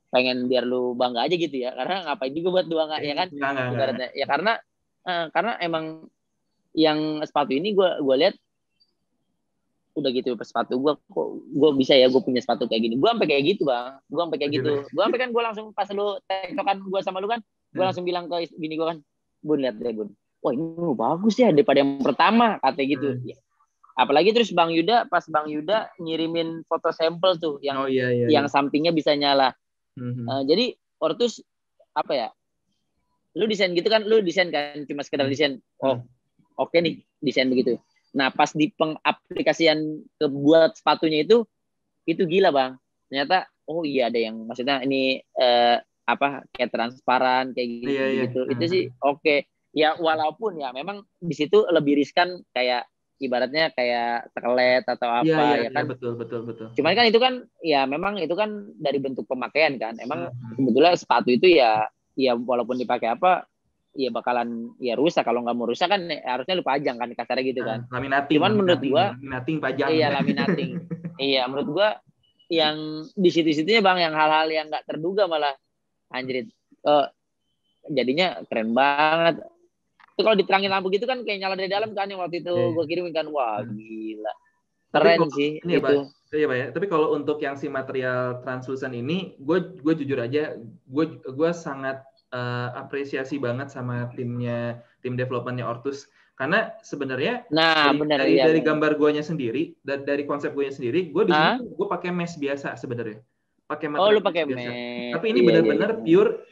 pengen biar lu bangga aja gitu ya. Karena ngapain juga buat lu bangga, ya kan? Nggak. Ya karena emang yang sepatu ini gue lihat udah gitu sepatu gue bisa ya gue punya sepatu kayak gini. Gue sampai kayak gitu bang. Gue sampai kayak gitu. Gue sampai kan gue langsung pas lu tektokan gue sama lu kan, gue langsung bilang ke bini gue kan, Bun lihat deh Bun. Wah ini bagus ya daripada yang pertama katanya gitu. Ya. Apalagi terus Bang Yuda ngirimin foto sampel tuh yang yang sampingnya bisa nyala. Jadi Ortus apa ya? Lu desain gitu kan, cuma sekedar desain. Oh oke nih desain begitu. Nah pas di pengaplikasian ke buat sepatunya itu gila bang. Ternyata oh iya ada yang maksudnya ini kayak transparan kayak gitu. Itu sih oke. Ya walaupun ya memang di situ lebih riskan kayak ibaratnya kayak tekelet atau apa ya kan. Betul. Cuman kan itu kan ya memang itu kan dari bentuk pemakaian kan. Emang sebetulnya sepatu itu ya walaupun dipakai apa ya bakalan ya rusak. Kalau nggak mau rusak kan harusnya lu pajang kan kasarnya gitu kan. Cuman menurut gua laminating pajang. Iya laminating. Iya menurut gua yang di situ-situnya bang yang hal-hal yang nggak terduga malah anjrit. Jadinya keren banget. Itu kalau diterangin lampu gitu kan kayak nyala dari dalam kan yang waktu itu gue kirimin kan wah gila keren sih ini itu. Iya Pak ya. Tapi kalau untuk yang si material translucent ini, gue jujur aja, gue sangat apresiasi banget sama tim developmentnya Ortus karena sebenarnya dari gambar guanya sendiri, dari konsep guanya sendiri, gue di sini gue pakai mesh biasa sebenarnya. Lu pakai mesh. Tapi ini benar-benar pure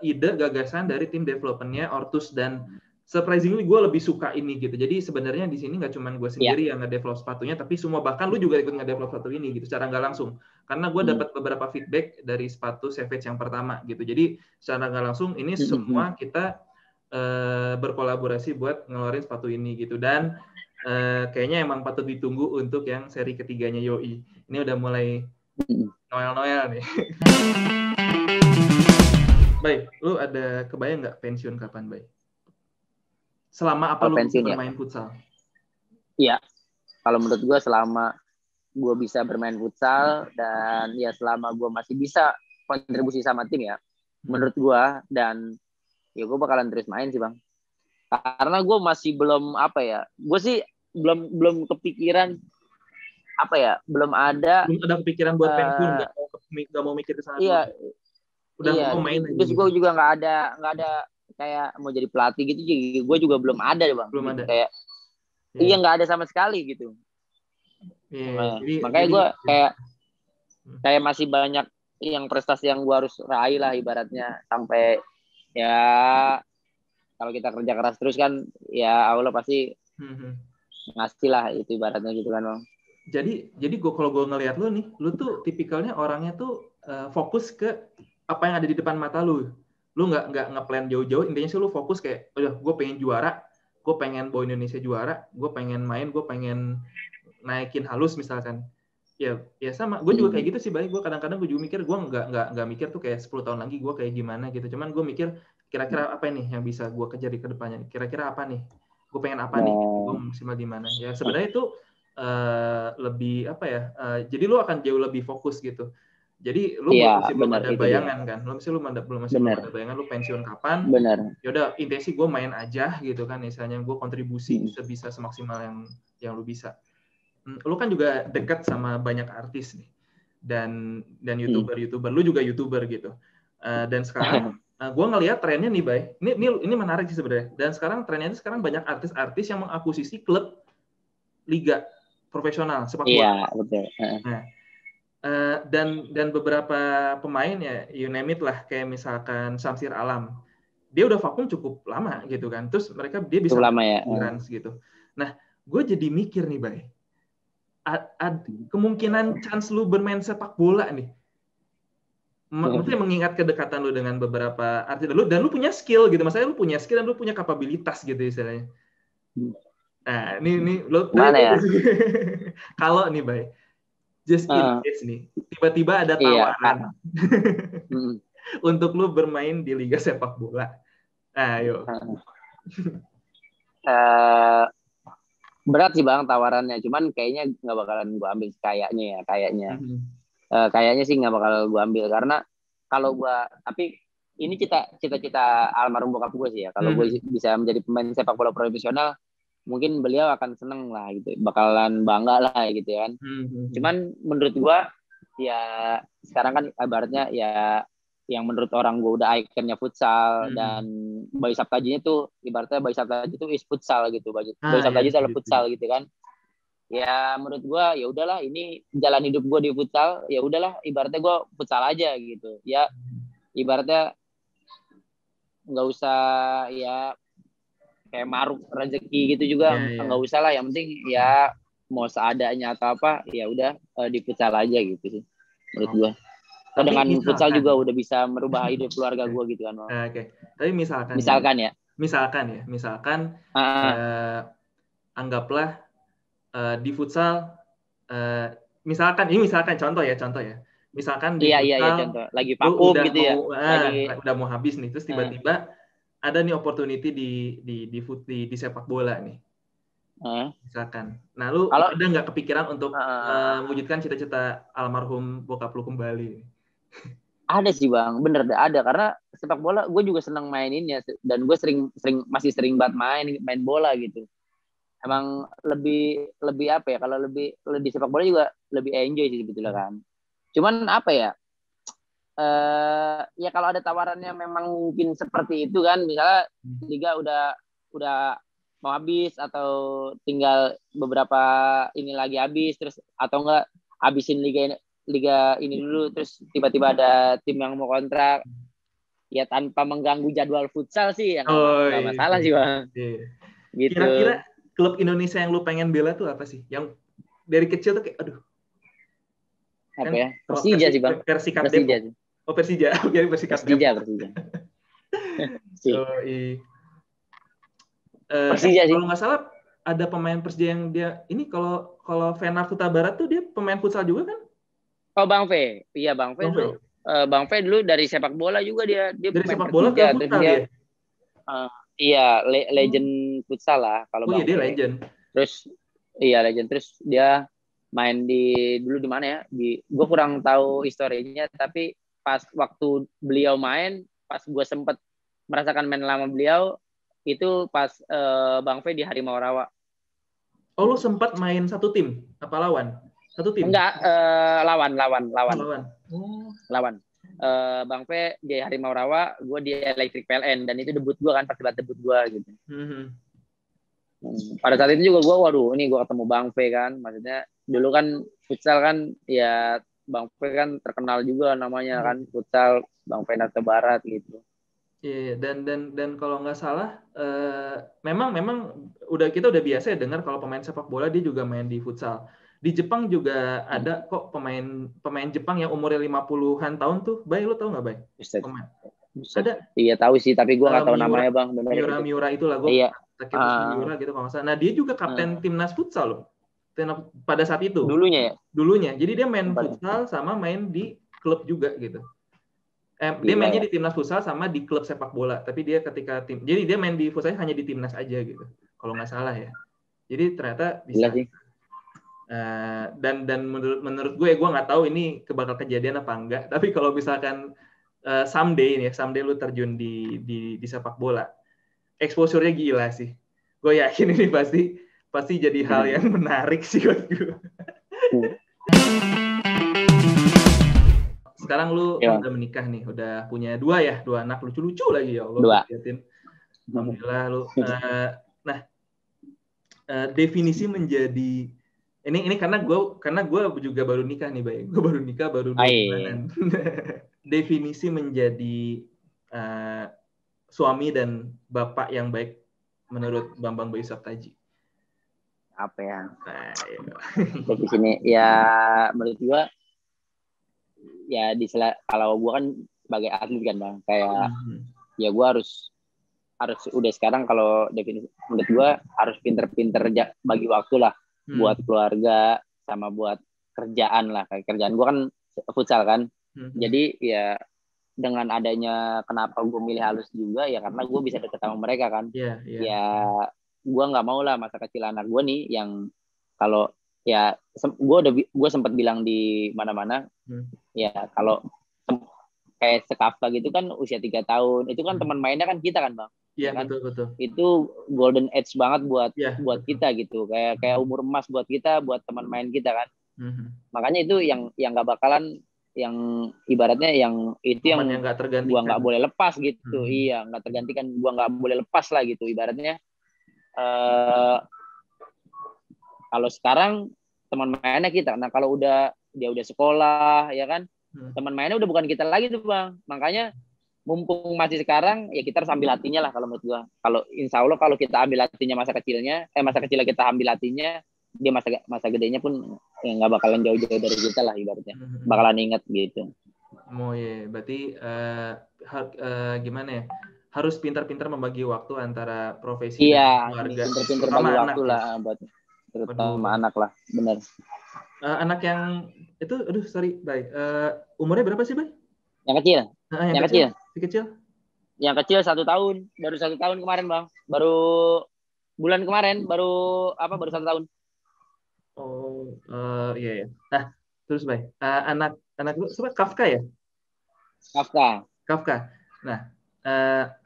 ide gagasan dari tim developmentnya Ortus dan surprisingly gue lebih suka ini gitu. Jadi sebenarnya di sini nggak cuma gue sendiri yang nge-develop sepatunya, tapi semua bahkan lu juga ikut nge-develop sepatu ini gitu secara nggak langsung. Karena gue dapat beberapa feedback dari sepatu Savage yang pertama gitu. Jadi secara nggak langsung ini semua kita berkolaborasi buat ngeluarin sepatu ini gitu. Dan kayaknya emang patut ditunggu untuk yang seri ketiganya Yoi. Ini udah mulai Noel nih. Baik, lu ada kebayang nggak pensiun kapan, Bay? Selama apa lu bisa bermain futsal? Iya, kalau menurut gue selama gue bisa bermain futsal dan ya selama gue masih bisa kontribusi sama tim ya, menurut gue dan ya gue bakalan terus main sih bang. Karena gue masih belum gue sih belum kepikiran belum ada kepikiran buat pensiun, nggak mau mikir ke sana. Iya, mau main aja. Terus gue juga nggak ada kayak mau jadi pelatih gitu, gue juga belum ada bang. Belum ada. Kayak nggak ada sama sekali gitu. Makanya gue kayak masih banyak yang prestasi yang gue harus raih lah ibaratnya sampai ya kalau kita kerja keras terus kan ya Allah pasti ngasih lah itu ibaratnya gitu kan bang. Jadi kalau gue ngelihat lu nih, lu tuh tipikalnya orangnya tuh fokus ke apa yang ada di depan mata lu. Lu nggak ngeplan jauh-jauh, intinya sih lu fokus kayak udah gue pengen juara, gue pengen bawa Indonesia juara, gue pengen main, gue pengen naikin halus misalkan. Ya sama, gue juga kayak gitu sih, baik. Gue kadang-kadang gue juga mikir, gue nggak mikir tuh kayak 10 tahun lagi gue kayak gimana gitu. Cuman gue mikir kira-kira apa nih yang bisa gue kejar di kedepannya. Kira-kira apa nih? Gue pengen apa nih? Gue maksimal di mana? Ya sebenarnya itu lebih jadi lu akan jauh lebih fokus gitu. Jadi lu masih belum ada bayangan kan? Lu belum ada bayangan lu pensiun kapan? Benar. Yaudah intinya sih gue main aja gitu kan, misalnya gue kontribusi sebisa semaksimal yang lu bisa. Lu kan juga dekat sama banyak artis nih dan youtuber, lu juga youtuber gitu. Dan sekarang gue ngelihat trennya nih, Bay. Ini menarik sih sebenarnya. Dan sekarang trennya itu banyak artis-artis yang mengakuisisi klub liga profesional sepak bola. Iya, betul. Nah, dan beberapa pemain ya you name it lah, kayak misalkan Samsir Alam, dia udah vakum cukup lama gitu kan, terus dia bisa gitu. Nah gue jadi mikir nih, Bay, kemungkinan chance lu bermain sepak bola nih maksudnya mengingat kedekatan lu dengan beberapa artis dan lu punya skill gitu, maksudnya lu punya skill dan lu punya kapabilitas gitu istilahnya. Nah, ini lu Mana ya? kalau nih, Bay, just in case nih, tiba-tiba ada tawaran untuk lu bermain di liga sepak bola. Ayo. Berat sih Bang tawarannya, cuman kayaknya nggak bakalan gue ambil kayaknya. Kayaknya sih nggak bakal gue ambil karena kalau gue, tapi ini cita-cita almarhum bokap gue sih ya. Kalau gue bisa menjadi pemain sepak bola profesional, mungkin beliau akan seneng lah gitu, bakalan bangga lah gitu kan. Cuman menurut gue ya sekarang kan ibaratnya ya yang menurut orang gue udah ikonnya futsal dan Bayu Saptajinya tuh ibaratnya Bayu Saptaji itu is futsal gitu. Bayu Saptaji selalu futsal gitu kan. Ya menurut gue ya udahlah ini jalan hidup gue di futsal, ya udahlah ibaratnya gue futsal aja gitu. Ya ibaratnya nggak usah ya kayak maruk rezeki gitu juga nggak usah lah, yang penting ya mau seadanya atau apa ya udah di futsal aja gitu sih menurut gue. Dengan futsal juga udah bisa merubah hidup keluarga gue gitu kan. Oke. Tapi misalkan anggaplah di futsal misalkan contoh ya. Misalkan di futsal contoh. Lagi vakum gitu ya. Udah mau habis nih, terus tiba-tiba ada nih opportunity di sepak bola nih. Misalkan. Nah, lu ada nggak kepikiran untuk mewujudkan cita-cita almarhum bokap lu kembali? Ada sih Bang, bener ada, karena sepak bola gue juga seneng maininnya dan gue masih sering banget main bola gitu. Emang lebih apa ya, kalau lebih di sepak bola juga lebih enjoy sih sebetulnya kan. Cuman apa ya, ya kalau ada tawarannya memang mungkin seperti itu kan, misalnya liga udah mau habis atau tinggal beberapa ini lagi habis, terus atau enggak habisin liga ini dulu, terus tiba-tiba ada tim yang mau kontrak, ya tanpa mengganggu jadwal futsal sih ya nggak masalah sih Bang. Gitu. Kira-kira klub Indonesia yang lu pengen bela tuh apa sih? Yang dari kecil tuh kayak aduh. Apa ya? Persija sih Bang. Persikap Depok. Oh Persija. Oke, Persikap Depok. Persija sih. Kalau nggak salah ada pemain Persija yang dia ini kalau Fenar Huta Barat tuh dia pemain futsal juga kan? Oh Bang Fe, iya Bang Fe dulu. Bang Fe dulu dari sepak bola juga dia dari sepak bola ke futsal dia. Iya, legend futsal lah kalau Bang Fe. Dia legend. Terus legend, terus dia main dulu di mana ya? Gue kurang tahu historinya, tapi pas waktu beliau main, pas gue sempet merasakan main lama beliau itu pas Bang Fe di Harimau Rawa. Oh, lu sempat main satu tim apa lawan? Satu tim? Enggak, lawan. Bang Fe di Harimau Rawa, gue di Electric PLN, dan itu debut gue kan, pas debut gue gitu. Pada saat itu juga gue, waduh ini gue ketemu Bang Fe kan, maksudnya dulu kan futsal kan ya Bang Fe kan terkenal juga namanya kan, futsal Bang Fe Nata Barat gitu. Iya, dan kalau nggak salah memang kita udah biasa ya dengar kalau pemain sepak bola dia juga main di futsal. Di Jepang juga ada kok pemain Jepang yang umurnya 50-an tahun tuh. Bay, lu tahu nggak, Bay? Ada. Iya tahu sih, tapi gue nggak tahu namanya Bang. Miura itu lah, gue. Iya. Miura gitu kalau nggak salah. Nah, dia juga kapten timnas futsal loh. Pada saat itu. Dulunya. Jadi dia main futsal sama main di klub juga gitu. Dia mainnya di timnas futsal sama di klub sepak bola. Tapi dia jadi dia main di futsal hanya di timnas aja gitu. Kalau nggak salah ya. Jadi ternyata bisa. Dan menurut gue nggak tahu ini bakal kejadian apa enggak, tapi kalau misalkan someday lu terjun di sepak bola, exposure-nya gila sih. Gue yakin ini pasti jadi hal yang menarik sih buat gue. Sekarang lu udah menikah nih, udah punya dua anak lucu-lucu lagi ya Allah. Alhamdulillah lu. Definisi menjadi ini karena gue juga baru nikah nih, Bay. Gue baru nikah baru 2 bulanan. Definisi menjadi suami dan bapak yang baik menurut Bambang Bayu Saptaji. Apa ya? Definisi ya menurut gue ya kalau gue kan sebagai atlet kan bang, kayak ya gue harus udah sekarang kalau definisi menurut gue harus pinter-pinter bagi waktu lah buat keluarga sama buat kerjaan lah. Kayak kerjaan gue kan futsal kan, jadi ya dengan adanya kenapa gue milih halus juga ya karena gue bisa deket sama mereka kan. Ya gue nggak mau lah masa kecil anak gue nih yang kalau ya gue sempat bilang di mana-mana ya kalau kayak Sekafka gitu kan usia 3 tahun itu kan teman mainnya kan kita kan bang. Iya kan? betul. Itu golden age banget buat kita gitu, kayak umur emas buat kita, buat teman main kita kan. Makanya itu yang nggak bakalan, yang ibaratnya yang itu yang gua nggak boleh lepas gitu. Iya, nggak tergantikan, gua nggak boleh lepas lah gitu ibaratnya. Kalau sekarang teman mainnya kita, nah kalau dia udah sekolah ya kan, teman mainnya udah bukan kita lagi tuh bang. Makanya mumpung masih sekarang ya kita harus ambil hatinya lah kalau menurut gua. Kalau insya Allah kalau kita ambil hatinya masa kecilnya kita ambil hatinya, dia masa gedenya pun ya nggak bakalan jauh-jauh dari kita lah ibaratnya, bakalan inget gitu. Oh iya, berarti gimana ya, harus pintar-pintar membagi waktu antara profesi dan keluarga. Pintar-pintar bagi waktu lah buat terutama anak lah, benar. Anak yang itu, baik. Umurnya berapa sih, Bay? Yang kecil. Yang kecil. Si kecil? Yang kecil 1 tahun, baru 1 tahun kemarin bang, baru bulan kemarin, baru 1 tahun. Oh, iya. Nah, terus Bay, anak lu siapa? Kafka ya? Kafka. Nah,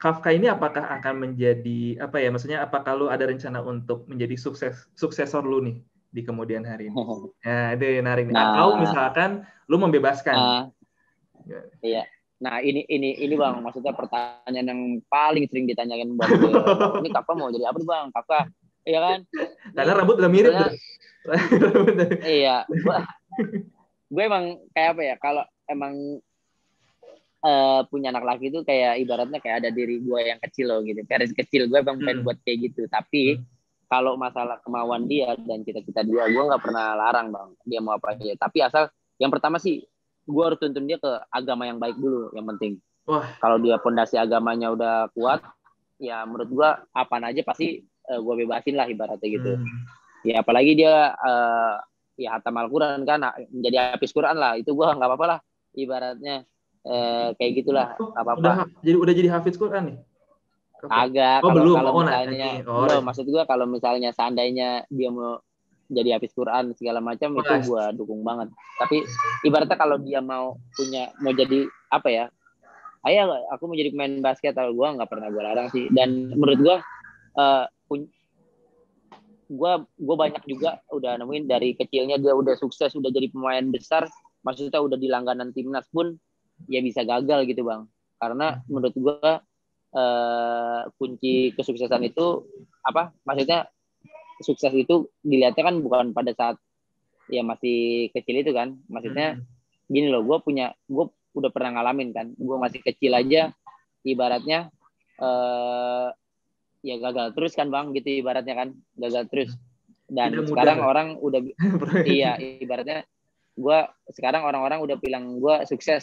Kafka ini apakah akan menjadi apa ya? Maksudnya apakah lu ada rencana untuk menjadi suksesor lu nih di kemudian hari ini? Nah, itu menarik. Atau misalkan lu membebaskan? Iya. Nah, ini Bang, maksudnya pertanyaan yang paling sering ditanyakan buat gue. Ini Kafka mau jadi apa nih Bang? Kafka, iya kan? Karena rambut udah mirip. Iya. Gue emang kayak apa ya? Kalau emang punya anak laki itu kayak ibaratnya kayak ada diri gue yang kecil loh gitu. Kayak dari kecil gue bang pengen buat kayak gitu. Tapi kalau masalah kemauan dia dan cita-cita dia, gue nggak pernah larang bang. Dia mau apa aja. Tapi asal yang pertama sih gue harus tuntun dia ke agama yang baik dulu, yang penting. Kalau dia pondasi agamanya udah kuat, ya menurut gue apaan aja pasti gue bebasin lah ibaratnya gitu. Ya apalagi dia ya hatam Al-Quran kan, menjadi hafiz Quran lah, itu gue nggak apa-apa lah ibaratnya kayak gitulah, apa-apa. Jadi udah jadi hafiz Quran nih? Agak. Kalau misalnya belum, maksud gue kalau misalnya seandainya dia mau jadi hafiz Quran segala macam, itu gue dukung banget. Tapi ibaratnya kalau dia mau jadi apa ya, ayo aku mau jadi pemain basket, atau gue nggak pernah gue larang sih. Dan menurut gue banyak juga udah nemuin dari kecilnya dia udah sukses, udah jadi pemain besar, maksudnya udah di langganan timnas pun ya bisa gagal gitu bang. Karena menurut gue kunci kesuksesan itu apa, maksudnya sukses itu dilihatnya kan bukan pada saat ya masih kecil itu kan, maksudnya gini loh, gue udah pernah ngalamin kan, gue masih kecil aja ibaratnya ya gagal terus kan bang, gitu ibaratnya kan, gagal terus. Dan sekarang orang udah iya ibaratnya sekarang orang-orang udah bilang gue sukses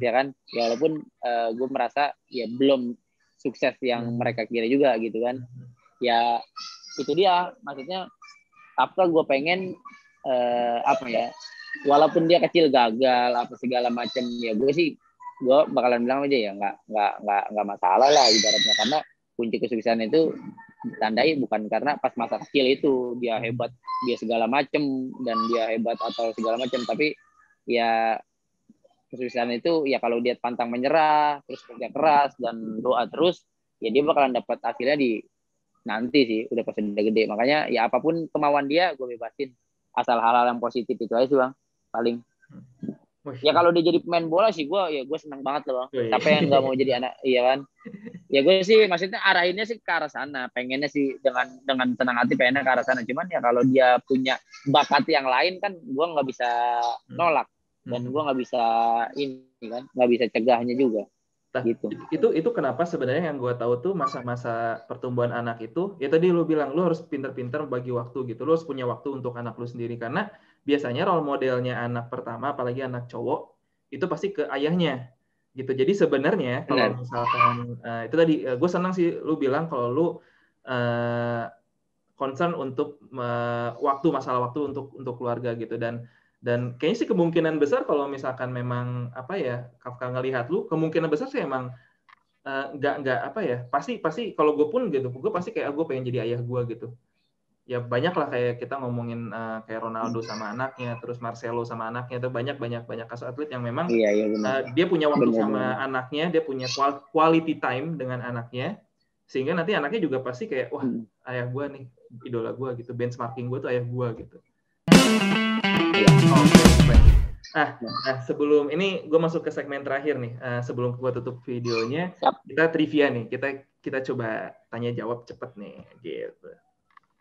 ya kan, ya walaupun gue merasa ya belum sukses yang mereka kira juga gitu kan. Ya itu dia, maksudnya apa, gue pengen apa ya, walaupun dia kecil gagal apa segala macam, ya gue bakalan bilang aja ya nggak masalah lah ibaratnya. Karena kunci kesuksesan itu ditandai bukan karena pas masa kecil itu dia hebat, dia segala macam dan dia hebat atau segala macam, tapi ya kesuksesan itu ya kalau dia pantang menyerah, terus kerja keras dan doa terus, ya dia bakalan dapat hasilnya di nanti sih, udah pas udah gede. Makanya ya apapun kemauan dia gue bebasin, asal hal-hal yang positif itu aja sih bang paling. Ya kalau dia jadi pemain bola sih gue senang banget loh bang. Siapa yang nggak mau jadi anak, iya kan? Ya gue sih maksudnya arahinnya sih ke arah sana, pengennya sih dengan senang hati pengennya ke arah sana. Cuman ya kalau dia punya bakat yang lain kan gue nggak bisa nolak, dan gue nggak bisa ini kan, nggak bisa cegahnya juga. Nah, gitu. Itu kenapa sebenarnya yang gue tahu tuh masa-masa pertumbuhan anak itu, ya tadi lu bilang lu harus pintar-pintar bagi waktu gitu, lu harus punya waktu untuk anak lu sendiri, karena biasanya role modelnya anak pertama, apalagi anak cowok, itu pasti ke ayahnya gitu. Jadi sebenarnya kalau misalkan itu tadi gue senang sih lu bilang kalau lu concern untuk masalah waktu untuk keluarga gitu, dan kayaknya sih kemungkinan besar kalau misalkan memang apa ya Kafka ngelihat lu, kemungkinan besar sih emang nggak apa ya, pasti kalau gue pun gitu, gue pasti kayak gue pengen jadi ayah gue gitu. Ya banyak lah kayak kita ngomongin kayak Ronaldo sama anaknya, terus Marcelo sama anaknya, itu banyak kasus atlet yang memang dia punya waktu sama anaknya, dia punya quality time dengan anaknya, sehingga nanti anaknya juga pasti kayak wah ayah gue nih idola gue gitu, benchmarking gue tuh ayah gue gitu. Nah, sebelum ini gue masuk ke segmen terakhir nih, sebelum gue tutup videonya, kita trivia nih, kita coba tanya jawab cepet nih, gitu.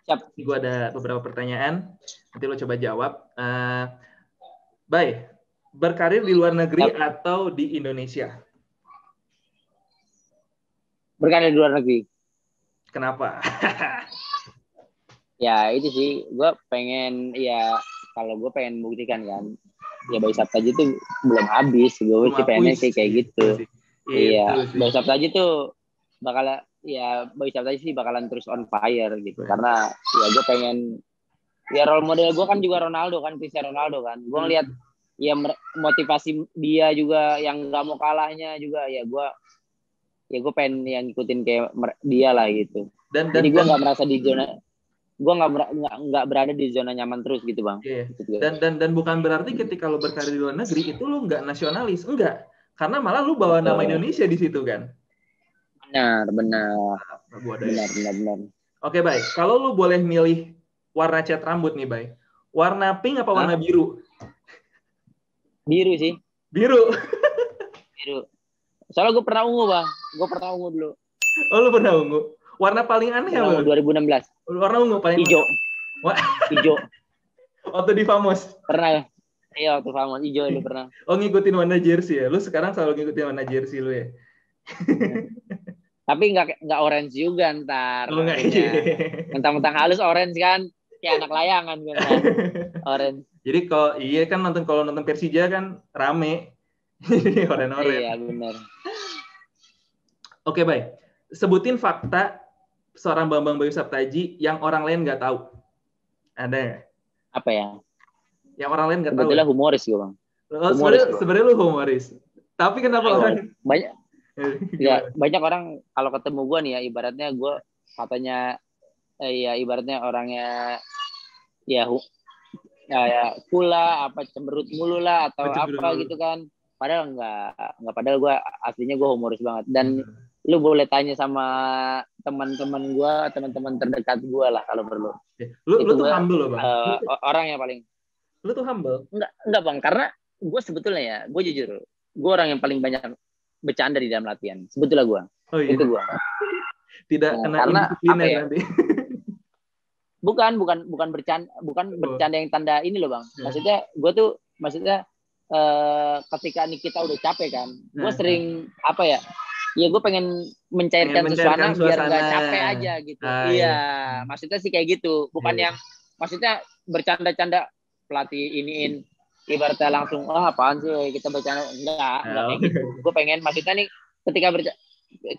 Siap. Gue ada beberapa pertanyaan, nanti lo coba jawab. Bay, berkarir di luar negeri atau di Indonesia? Berkarir di luar negeri. Kenapa? Ya itu sih, gue pengen kalau gue pengen buktikan kan. Ya Bayu Saptaji tuh belum habis, gue sih pengennya sih kayak gitu. Iya, Bayu Saptaji tuh Bayu Saptaji sih bakalan terus on fire gitu. Karena ya gue pengen, ya role model gue kan juga Ronaldo kan, Cristiano Ronaldo kan. Gue ngeliat ya motivasi dia juga yang nggak mau kalahnya juga, ya gue pengen yang ngikutin kayak dia lah gitu. Jadi gue nggak merasa di zona, gue nggak berada di zona nyaman terus gitu bang. Iya. Dan bukan berarti ketika lo berkarir di luar negeri itu lo nggak nasionalis, enggak, karena malah lo bawa nama Indonesia di situ kan. Benar. Oke baik, kalau lo boleh milih warna cat rambut nih Bay, warna pink apa warna biru? Biru sih. Biru. Soalnya gue pernah ungu bang, dulu. Oh lo pernah ungu? Warna paling aneh apa? 2016. Warna ungu paling hijau. Hijau. Waktu di Famos. Pernah ya? Iya waktu Famos hijau lu pernah. Oh ngikutin warna jersey ya? Lu sekarang selalu ngikutin warna jersey lu ya? Tapi nggak orange juga ntar. Oh, mentang-mentang halus orange kan? Kayak anak layangan kan? Orange. Jadi kalau nonton Persija kan rame. Orange. Iya benar. Oke baik. Sebutin fakta seorang Bambang Bayu Saptaji yang orang lain nggak tahu. Ada nggak? Apa ya? Yang orang lain nggak tahu. Sebetulnya humoris gue bang. Sebenarnya lu humoris. Tapi kenapa orang banyak? Ya banyak orang kalau ketemu gue nih ya, ibaratnya gue katanya ibaratnya orangnya ya pula apa cemberut mulu lah atau apa gitu kan. Padahal nggak, padahal gue aslinya gue humoris banget. Dan lu boleh tanya sama teman-teman gue, teman-teman terdekat gue lah kalau perlu. Lu tuh humble loh bang. Orang yang paling. Lu tuh humble. Enggak bang, karena gue sebetulnya ya, gue jujur, gue orang yang paling banyak bercanda di dalam latihan. Sebetulnya gue. Oh, iya. Itu gue. Tidak kena indisipliner ya? nanti. Bukan bercanda yang tanda ini loh bang. Maksudnya ketika kita udah capek kan, gue sering gue pengen mencairkan suasana biar nggak capek aja gitu. Iya, maksudnya sih kayak gitu. Bukan yang maksudnya bercanda-canda pelatih iniin ibaratnya langsung apaan sih kita bercanda, enggak kayak gitu. Gue pengen maksudnya nih ketika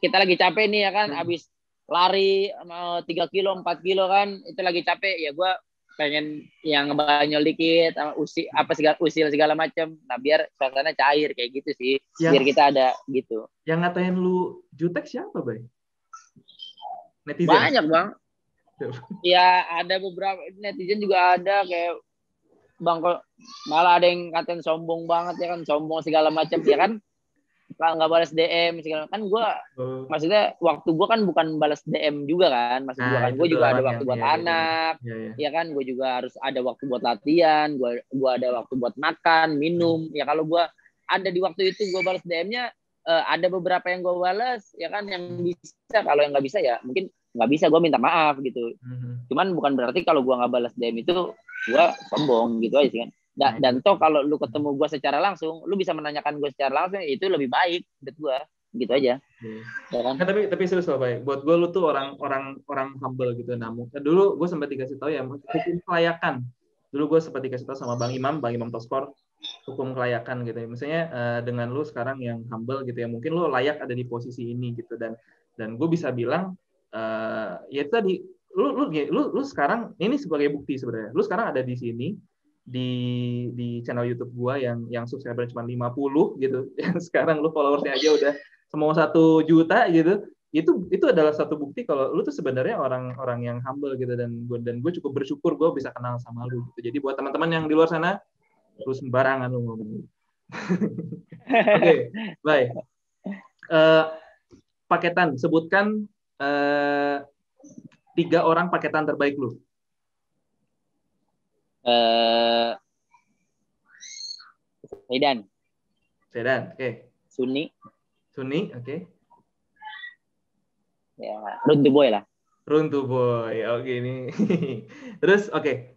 kita lagi capek nih ya kan, abis lari 3 kilo 4 kilo kan, itu lagi capek ya, gue pengen yang ngebanyol dikit usil segala macam, nah biar suasana cair kayak gitu sih, biar kita ada gitu. Yang ngatain lu jutek siapa Bay? Netizen? Banyak bang. Ya ada beberapa netizen juga ada kayak bang, malah ada yang ngatain sombong banget ya kan, sombong segala macam ya kan, nggak balas DM segala kan. Gue maksudnya waktu gue kan bukan balas DM juga kan, maksud gue kan gue juga ada waktu buat anak ya kan, gue juga harus ada waktu buat latihan, gue ada waktu buat makan minum ya. Kalau gue ada di waktu itu gue balas DM-nya, ada beberapa yang gue balas ya kan, yang bisa. Kalau yang nggak bisa ya mungkin nggak bisa, gue minta maaf gitu. Cuman bukan berarti kalau gue nggak balas DM itu gue sombong gitu aja sih kan. Dan toh kalau lu ketemu gue secara langsung, lu bisa menanyakan gue secara langsung, itu lebih baik buat gue, gitu aja. Ya kan? Tapi serius loh, Bay. Buat gue lu tuh orang humble gitu. Dulu gue sempat dikasih tahu ya, hukum kelayakan. Dulu gue sempat dikasih tahu sama Bang Imam Toskor. hukum kelayakan gitu ya. Misalnya dengan lu sekarang yang humble gitu ya, mungkin lu layak ada di posisi ini gitu, dan gue bisa bilang ya tadi lu sekarang ini sebagai bukti sebenarnya. Lu sekarang ada di sini di channel YouTube gua yang subscriber cuma 50 gitu. Yang sekarang lu followersnya aja udah mau 1 juta gitu. Itu adalah satu bukti kalau lu tuh sebenarnya orang yang humble gitu, dan gue cukup bersyukur gue bisa kenal sama lu gitu. Jadi buat teman-teman yang di luar sana, lu sembarangan lu ngomong. Oke, baik. Paketan, sebutkan 3 orang paketan terbaik lu. Sedan, oke. Sunni, oke. Ya, Runtuh Boy lah. Runtuh Boy, oke ini. Terus oke.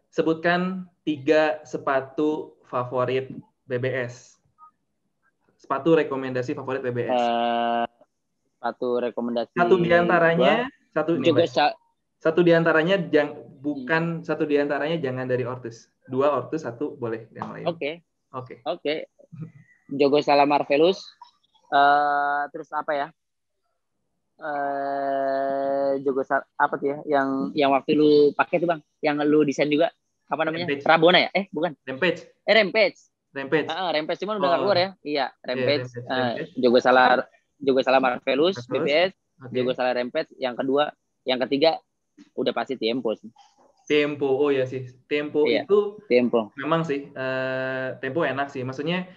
Sebutkan 3 sepatu favorit BBS. Sepatu rekomendasi favorit BBS. Sepatu rekomendasi. Satu diantaranya, satu diantaranya satu diantaranya jangan dari Ortus. 2 Ortus, 1 boleh yang lain. Oke. Jogo Salah Marvelous. Terus apa ya? Jogo apa tuh ya? Yang waktu lu pakai tuh Bang, yang lu desain juga. Apa namanya? Rampage. Rabona ya? Bukan. Rampage. Rampage cuman udah keluar ya. Iya, Rampage. Rampage. Jogo Salah Marvelous, BBS, okay. Jogo Salah Rampage. Yang ketiga udah pasti Tempo sih. Tempo, oh ya sih. Tempo iya, itu Tempo. Memang sih, Tempo enak sih. Maksudnya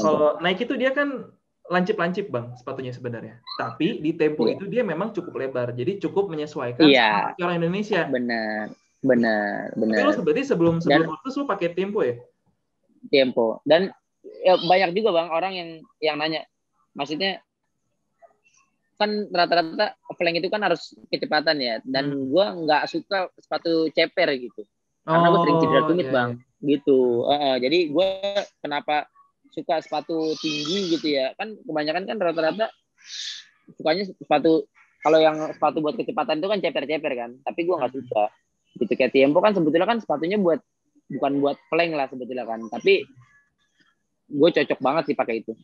kalau Nike itu dia kan lancip-lancip Bang sepatunya sebenarnya. Tapi di Tempo itu dia memang cukup lebar. Jadi cukup menyesuaikan sama orang Indonesia. Benar. Tapi lu berarti sebelum waktu lu pakai Tempo ya? Tempo. Dan ya, banyak juga Bang orang yang nanya. Maksudnya kan rata-rata flank itu kan harus kecepatan ya, dan gue nggak suka sepatu ceper gitu, karena gue sering cedera tumit Bang, gitu. Jadi gue kenapa suka sepatu tinggi gitu ya, kan kebanyakan kan rata-rata sukanya sepatu, kalau yang sepatu buat kecepatan itu kan ceper-ceper kan, tapi gue nggak suka gitu. Kayak Tempo kan sebetulnya kan sepatunya bukan buat flank lah sebetulnya kan, tapi gue cocok banget sih pakai itu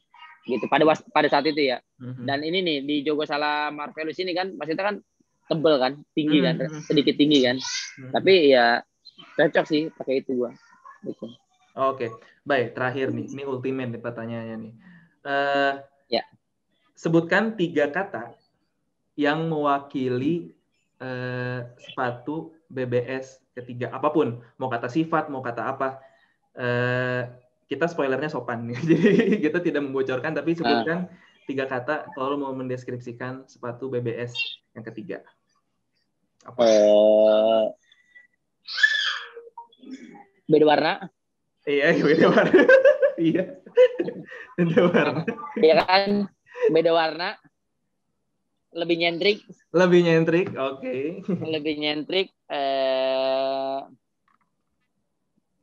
gitu pada saat itu ya. Dan ini nih di Jogo Salah Marvelous ini kan maksudnya kan tebel kan, tinggi kan, sedikit tinggi kan, tapi ya cocok sih pakai itu gua gitu. Oke. Baik, terakhir nih, ini ultimate nih pertanyaannya nih. Ya. Sebutkan 3 kata yang mewakili sepatu BBS ketiga, apapun, mau kata sifat, mau kata apa. Kita spoilernya sopan nih, jadi kita tidak membocorkan, tapi sebutkan 3 kata kalau mau mendeskripsikan sepatu BBS yang ketiga. Apa? Beda warna. Iya, beda warna. Iya, beda warna. Iya kan, beda warna. Lebih nyentrik. Oke. Lebih nyentrik.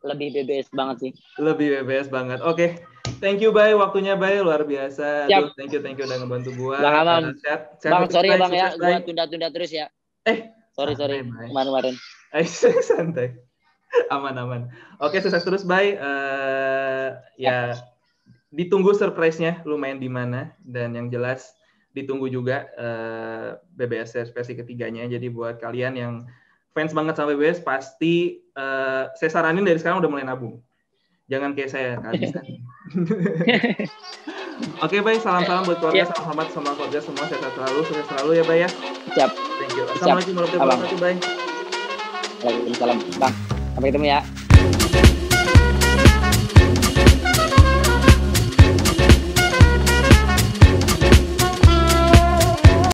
Lebih BBS banget sih. Lebih BBS banget. Oke. Thank you, Bay. Waktunya, Bay. Luar biasa. Aduh, thank you udah ngebantu gua. Bang, sorry ya Bang ya. Gua tunda-tunda terus ya. Sorry. Kemarin. Santai. Aman. Oke, sukses terus, Bay. Ya, ditunggu surprise-nya lu main di mana, dan yang jelas ditunggu juga BBS versi ketiganya. Jadi buat kalian yang fans banget sama BBS, pasti saya saranin dari sekarang udah mulai nabung. Jangan kayak saya kehabisan. Oke, Bay, salam-salam buat keluarga, salam-salam sama keluarga semua, sehat selalu, sukses selalu ya, Bay ya. Siap. Thank you. Assalamualaikum warahmatullahi wabarakatuh, Bay. Waalaikumsalam, Bang. Sampai ketemu ya.